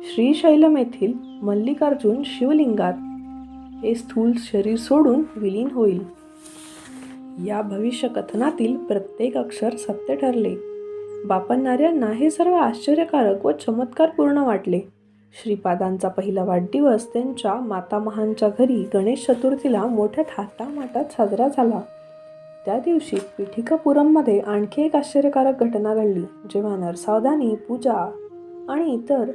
श्रीशैलम येथील मल्लिकार्जुन शिवलिंगात हे स्थूल शरीर सोडून विलीन होईल. या भविष्य कथनातील प्रत्येक अक्षर सत्य ठरले. बापन्नाऱ्यांना हे सर्व आश्चर्यकारक व चमत्कारपूर्ण वाटले. श्रीपादांचा पहिला वाढदिवस त्यांच्या मातामहांच्या घरी गणेश चतुर्थीला मोठ्या थाटामाटात साजरा झाला. त्या दिवशी पिठिकापुरममध्ये आणखी एक आश्चर्यकारक घटना घडली. जेव्हा नरसावधानी, पूजा आणि इतर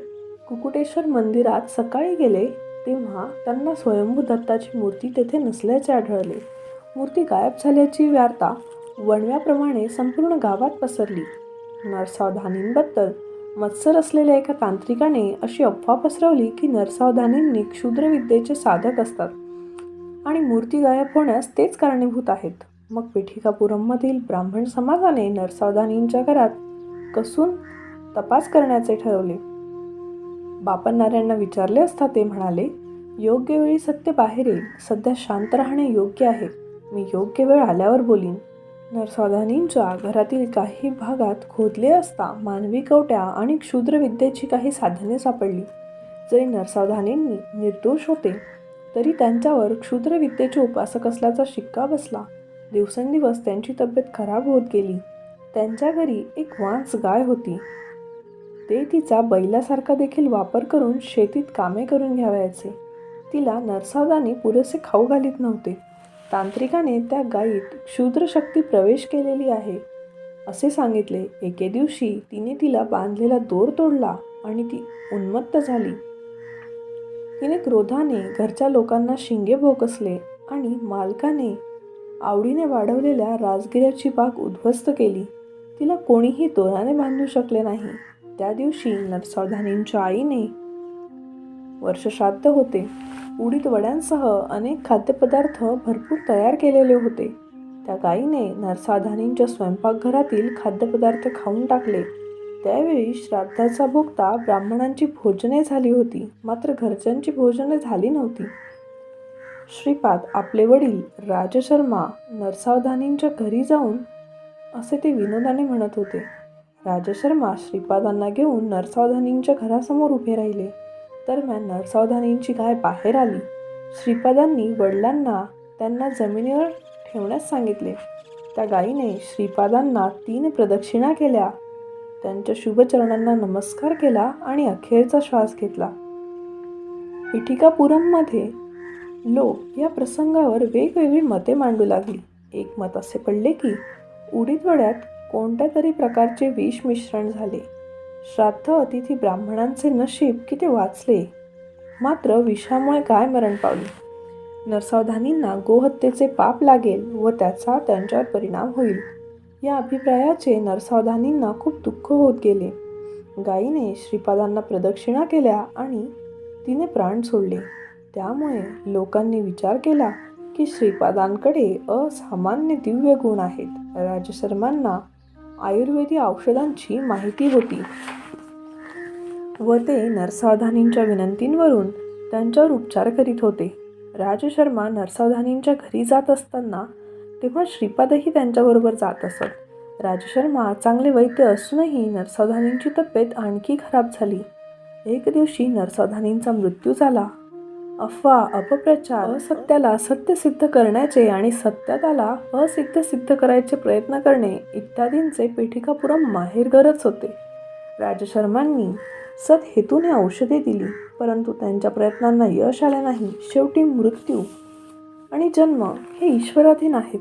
कुकुटेश्वर मंदिरात सकाळी गेले तेव्हा त्यांना स्वयंभू दत्ताची मूर्ती तेथे नसल्याचे आढळले. मूर्ती गायब झाल्याची वार्ता वणव्याप्रमाणे संपूर्ण गावात पसरली. नरसावधानींबद्दल मत्सर असलेल्या एका तांत्रिकाने अशी अफवा पसरवली की नरसावधानींनी क्षुद्रविद्येचे साधक असतात आणि मूर्ती गायब होण्यास तेच कारणीभूत आहेत. मग पेठिकापुरममधील ब्राह्मण समाजाने नरसावधानींच्या घरात कसून तपास करण्याचे ठरवले. बापन्नाऱ्यांना विचारले असता ते म्हणाले, योग्य वेळी सत्य बाहेर येईल. सध्या शांत राहणे योग्य आहे. मी योग्य वेळ आल्यावर बोलीन. नरसावधानींच्या घरातील काही भागात खोदले असता मानवी कवट्या आणि क्षुद्रविद्येची काही साधने सापडली. जरी नरसावधानींनी निर्दोष होते तरी त्यांच्यावर क्षुद्रविद्येचे उपासक असल्याचा शिक्का बसला. दिवसेंदिवस त्यांची तब्येत खराब होत गेली. त्यांच्या घरी एक वांस गाय होती. ते तिचा बैलासारखा देखील वापर करून शेतीत कामे करून घ्यावयाचे. तिला नरसावधानी पुरेसे खाऊ घालीत नव्हते. तांत्रिकाने त्या गायीत क्षुद्रशक्ती प्रवेश केलेली आहे असे सांगितले. एके दिवशी तिने तिला बांधलेला दोर तोडला आणि ती उन्मत्त झाली. तिने क्रोधाने घरच्या लोकांना शिंगे भोकसले आणि मालकाने आवडीने वाढवलेल्या राजगिऱ्याची बाग उद्ध्वस्त केली. तिला कोणीही दोराने बांधू शकले नाही. त्या दिवशी नरसावधानींच्या आईने वर्षश्राद्ध होते. उडीद वड्यांसह अनेक खाद्यपदार्थ भरपूर तयार केलेले होते. त्या गायीने नरसावधानींच्या स्वयंपाकघरातील खाद्यपदार्थ खाऊन टाकले. त्यावेळी श्राद्धाचा भोगता ब्राह्मणांची भोजने झाली होती, मात्र घरच्यांची भोजने झाली नव्हती. श्रीपाद आपले वडील राजशर्मा नरसावधानींच्या घरी जाऊन असे ते विनोदाने म्हणत होते. राजशर्मा श्रीपादांना घेऊन नरसावधानींच्या घरासमोर उभे राहिले. दरम्यान नरसावधानींची गाय बाहेर आली. श्रीपादांनी वडिलांना त्यांना जमिनीवर ठेवण्यास सांगितले. त्या गायीने श्रीपादांना 3 प्रदक्षिणा केल्या, त्यांच्या शुभचरणांना नमस्कार केला आणि अखेरचा श्वास घेतला. पेठिकापुरममध्ये लोक या प्रसंगावर वेगवेगळी मते मांडू लागली. एक मत असे पडले की उडीद वड्यात कोणत्या तरी प्रकारचे विष मिश्रण झाले. श्राद्ध अतिथी ब्राह्मणांचे नशीब की ते वाचले, मात्र विषामुळे गाय मरण पावली. नरसावधानींना गोहत्येचे पाप लागेल व त्याचा त्यांच्यावर परिणाम होईल या अभिप्रायाचे नरसावधानींना खूप दुःख होत गेले. गायीने श्रीपादांना प्रदक्षिणा केल्या आणि तिने प्राण सोडले. त्यामुळे लोकांनी विचार केला की श्रीपादांकडे असामान्य दिव्य गुण आहेत. राजशर्मांना आयुर्वेदी औषधांची माहिती होती व ते नरसावधानींच्या विनंतींवरून त्यांच्यावर उपचार करीत होते. राजशर्मा नरसावधानींच्या घरी जात असताना तेव्हा श्रीपादही त्यांच्याबरोबर जात असत. राजशर्मा चांगले वैद्य असूनही नरसावधानींची तब्येत आणखी खराब झाली. एक दिवशी नरसावधानींचा मृत्यू झाला. अफवा, अपप्रचार, असत्याला सत्य सिद्ध करण्याचे आणि सत्याला असिद्ध सिद्ध करायचे प्रयत्न करणे इत्यादींचे पेठिकापुरम माहेरघरच होते. राजशर्मांनी सदहेतूने औषधे दिली, परंतु त्यांच्या प्रयत्नांना यश आले नाही. शेवटी मृत्यू आणि जन्म हे ईश्वराधीन आहेत.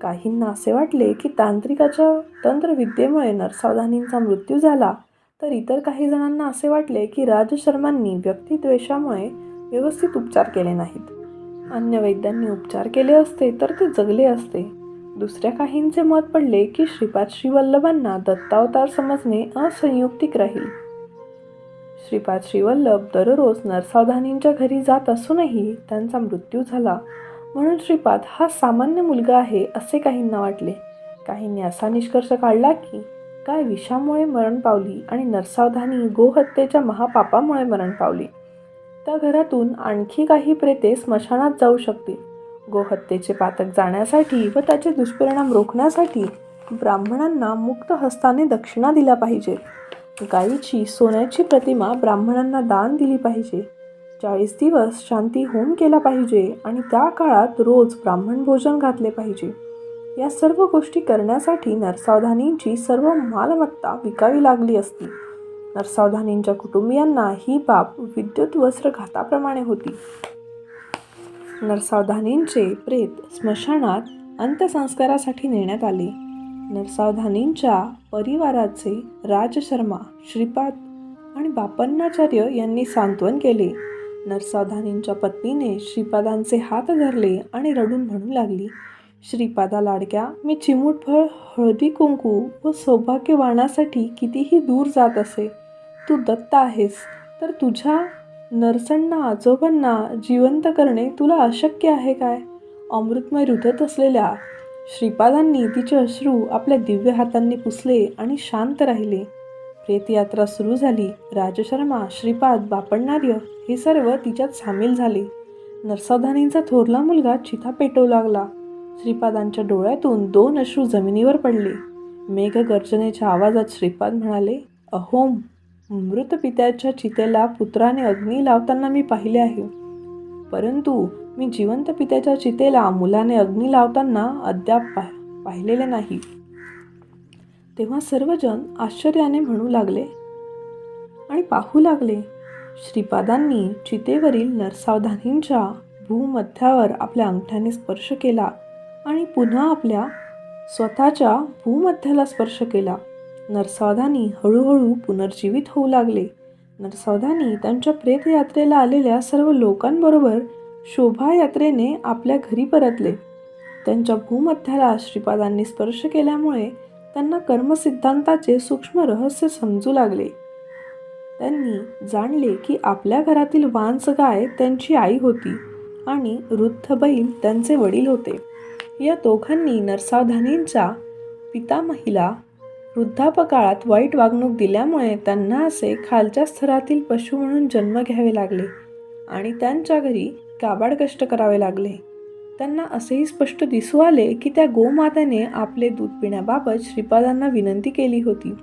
काहींना असे वाटले की तांत्रिकाच्या तंत्रविद्येमुळे नरसावधानींचा मृत्यू झाला, तर इतर काही जणांना असे वाटले की राजशर्मांनी व्यक्तिद्वेषामुळे व्यवस्थित उपचार केले नाहीत. अन्य वैद्यांनी उपचार केले असते तर ते जगले असते. दुसऱ्या काहींचे मत पडले की श्रीपाद श्रीवल्लभांना दत्तावतार समजणे असंयुक्तिक राहील. श्रीपाद श्रीवल्लभ दररोज नरसावधानींच्या घरी जात असूनही त्यांचा मृत्यू झाला, म्हणून श्रीपाद हा सामान्य मुलगा आहे असे काहींना वाटले. काहींनी असा निष्कर्ष काढला की गाय विषामुळे मरण पावली आणि नरसावधानी गोहत्येच्या महापापामुळे मरण पावली. त्या घरातून आणखी काही प्रेते स्मशानात जाऊ शकतील. गोहत्येचे पातक जाण्यासाठी व त्याचे दुष्परिणाम रोखण्यासाठी ब्राह्मणांना मुक्त हस्ताने दक्षिणा दिल्या पाहिजे. गायीची सोन्याची प्रतिमा ब्राह्मणांना दान दिली पाहिजे. 40 दिवस शांती होम केला पाहिजे आणि त्या काळात रोज ब्राह्मण भोजन घातले पाहिजे. या सर्व गोष्टी करण्यासाठी नरसावधानींची सर्व मालमत्ता विकावी लागली असती. नरसावधानींच्या कुटुंबियांना ही बाब विद्युत वस्त्रघाताप्रमाणे होती. नरसावधानींचे प्रेत स्मशानात अंत्यसंस्कारासाठी नेण्यात आले. नरसावधानींच्या परिवाराचे राजशर्मा, श्रीपाद आणि बापन्नाचार्य यांनी सांत्वन केले. नरसावधानींच्या पत्नीने श्रीपादांचे हात धरले आणि रडून म्हणू लागली, श्रीपादा लाडक्या, मी चिमूटभर हळदी कुंकू व सौभाग्यवानासाठी कितीही दूर जात असे. तू दत्त आहेस, तर तुझ्या नरसण्णा आजोबांना जिवंत करणे तुला अशक्य आहे काय? अमृतमय रुधत असलेल्या श्रीपादांनी तिचे अश्रू आपल्या दिव्य हातांनी पुसले आणि शांत राहिले. प्रेतयात्रा सुरू झाली. राजशर्मा, श्रीपाद, बापण्णार्य हे सर्व तिच्यात सामील झाले. नरसावधानींचा थोरला मुलगा चिता पेटवू लागला. श्रीपादांच्या डोळ्यातून 2 अश्रू जमिनीवर पडले. मेघगर्जनेच्या आवाजात श्रीपाद म्हणाले, "अहो, मृत पित्याच्या चितेला पुत्राने अग्नी लावताना मी पाहिले आहे, परंतु मी जिवंत पित्याच्या चितेला मुलाने अग्नी लावताना अद्याप पाहिलेले नाही." तेव्हा सर्वजण आश्चर्याने म्हणू लागले आणि पाहू लागले. श्रीपादांनी चितेवरील नरसावधानींच्या भूमध्यावर आपल्या अंगठ्याने स्पर्श केला आणि पुन्हा आपल्या स्वतःच्या भूमध्याला स्पर्श केला. नरसावधानी हळूहळू पुनर्जीवित होऊ लागले. नरसावधानी त्यांच्या प्रेतयात्रेला आलेल्या सर्व लोकांबरोबर शोभायात्रेने आपल्या घरी परतले. त्यांच्या भूमध्याला श्रीपादांनी स्पर्श केल्यामुळे त्यांना कर्मसिद्धांताचे सूक्ष्म रहस्य समजू लागले. त्यांनी जाणले की आपल्या घरातील वांस गाय त्यांची आई होती आणि वृद्ध बैल त्यांचे वडील होते. या दोघांनी नरसावधानींच्या पितामहीला वृद्धापकाळात वाईट वागणूक दिल्यामुळे त्यांना असे खालच्या स्तरातील पशु म्हणून जन्म घ्यावे लागले आणि त्यांच्या घरी काबाड कष्ट करावे लागले. त्यांना असेही स्पष्ट दिसू आले की त्या गोमातेने आपले दूध पिण्याबाबत श्रीपादांना विनंती केली होती.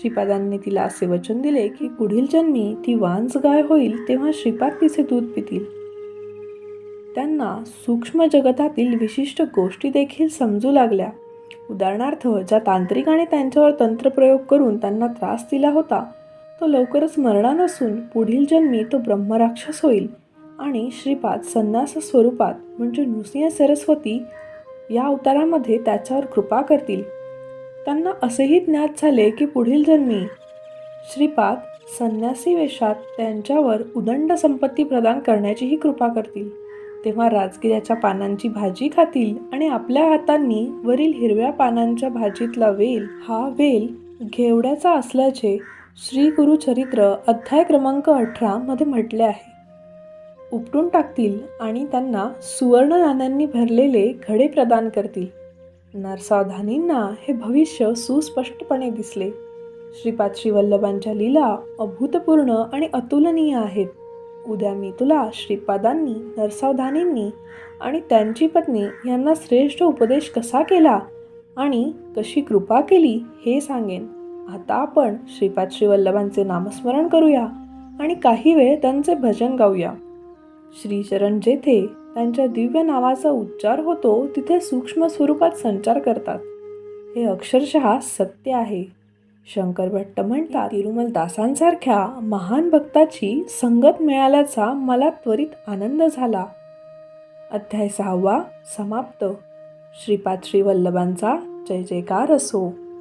श्रीपादांनी तिला असे वचन दिले की पुढील जन्मी ती वांस गाय होईल तेव्हा श्रीपाद तिचे दूध पितील. त्यांना सूक्ष्म जगतातील विशिष्ट गोष्टी देखील समजू लागल्या. उदाहरणार्थ, ज्या तांत्रिकाने त्यांच्यावर तंत्रप्रयोग करून त्यांना त्रास दिला होता तो लवकरच मरणार नसून पुढील जन्मी तो ब्रह्मराक्षस होईल आणि श्रीपाद संन्यास स्वरूपात म्हणजे नृसिंह सरस्वती या अवतारामध्ये त्याच्यावर कृपा करतील. त्यांना असेही ज्ञात झाले की पुढील जन्मी श्रीपाद संन्यासी वेशात त्यांच्यावर उदंड संपत्ती प्रदान करण्याचीही कृपा करतील. तेव्हा राजगिऱ्याच्या पानांची भाजी खातील आणि आपल्या हातांनी वरील हिरव्या पानांच्या भाजीतला वेल हा वेल घेवड्याचा असल्याचे श्री गुरुचरित्र अध्याय क्रमांक 18 मध्ये म्हटले आहे. उपटून टाकतील आणि त्यांना सुवर्ण नाण्यांनी भरलेले घडे प्रदान करतील. नरसावधानींना हे भविष्य सुस्पष्टपणे दिसले. श्रीपाद श्रीवल्लभांच्या लीला अभूतपूर्ण आणि अतुलनीय आहेत. उद्या मी तुला श्रीपादांनी, नरसावधानींनी आणि त्यांची पत्नी यांना श्रेष्ठ उपदेश कसा केला आणि कशी कृपा केली हे सांगेन. आता आपण श्रीपाद श्रीवल्लभांचे नामस्मरण करूया आणि काही वेळ त्यांचे भजन गाऊया. श्रीचरण जेथे त्यांच्या दिव्य नावाचा उच्चार होतो तिथे सूक्ष्म स्वरूपात संचार करतात. हे अक्षरशः सत्य आहे. शंकर भट्ट म्हणतात, तिरुमल दासांसारख्या महान भक्ताची संगत मिळाल्याचा मला त्वरित आनंद झाला. अध्याय 6 समाप्त. श्रीपाद श्रीवल्लभांचा जय जयकार असो.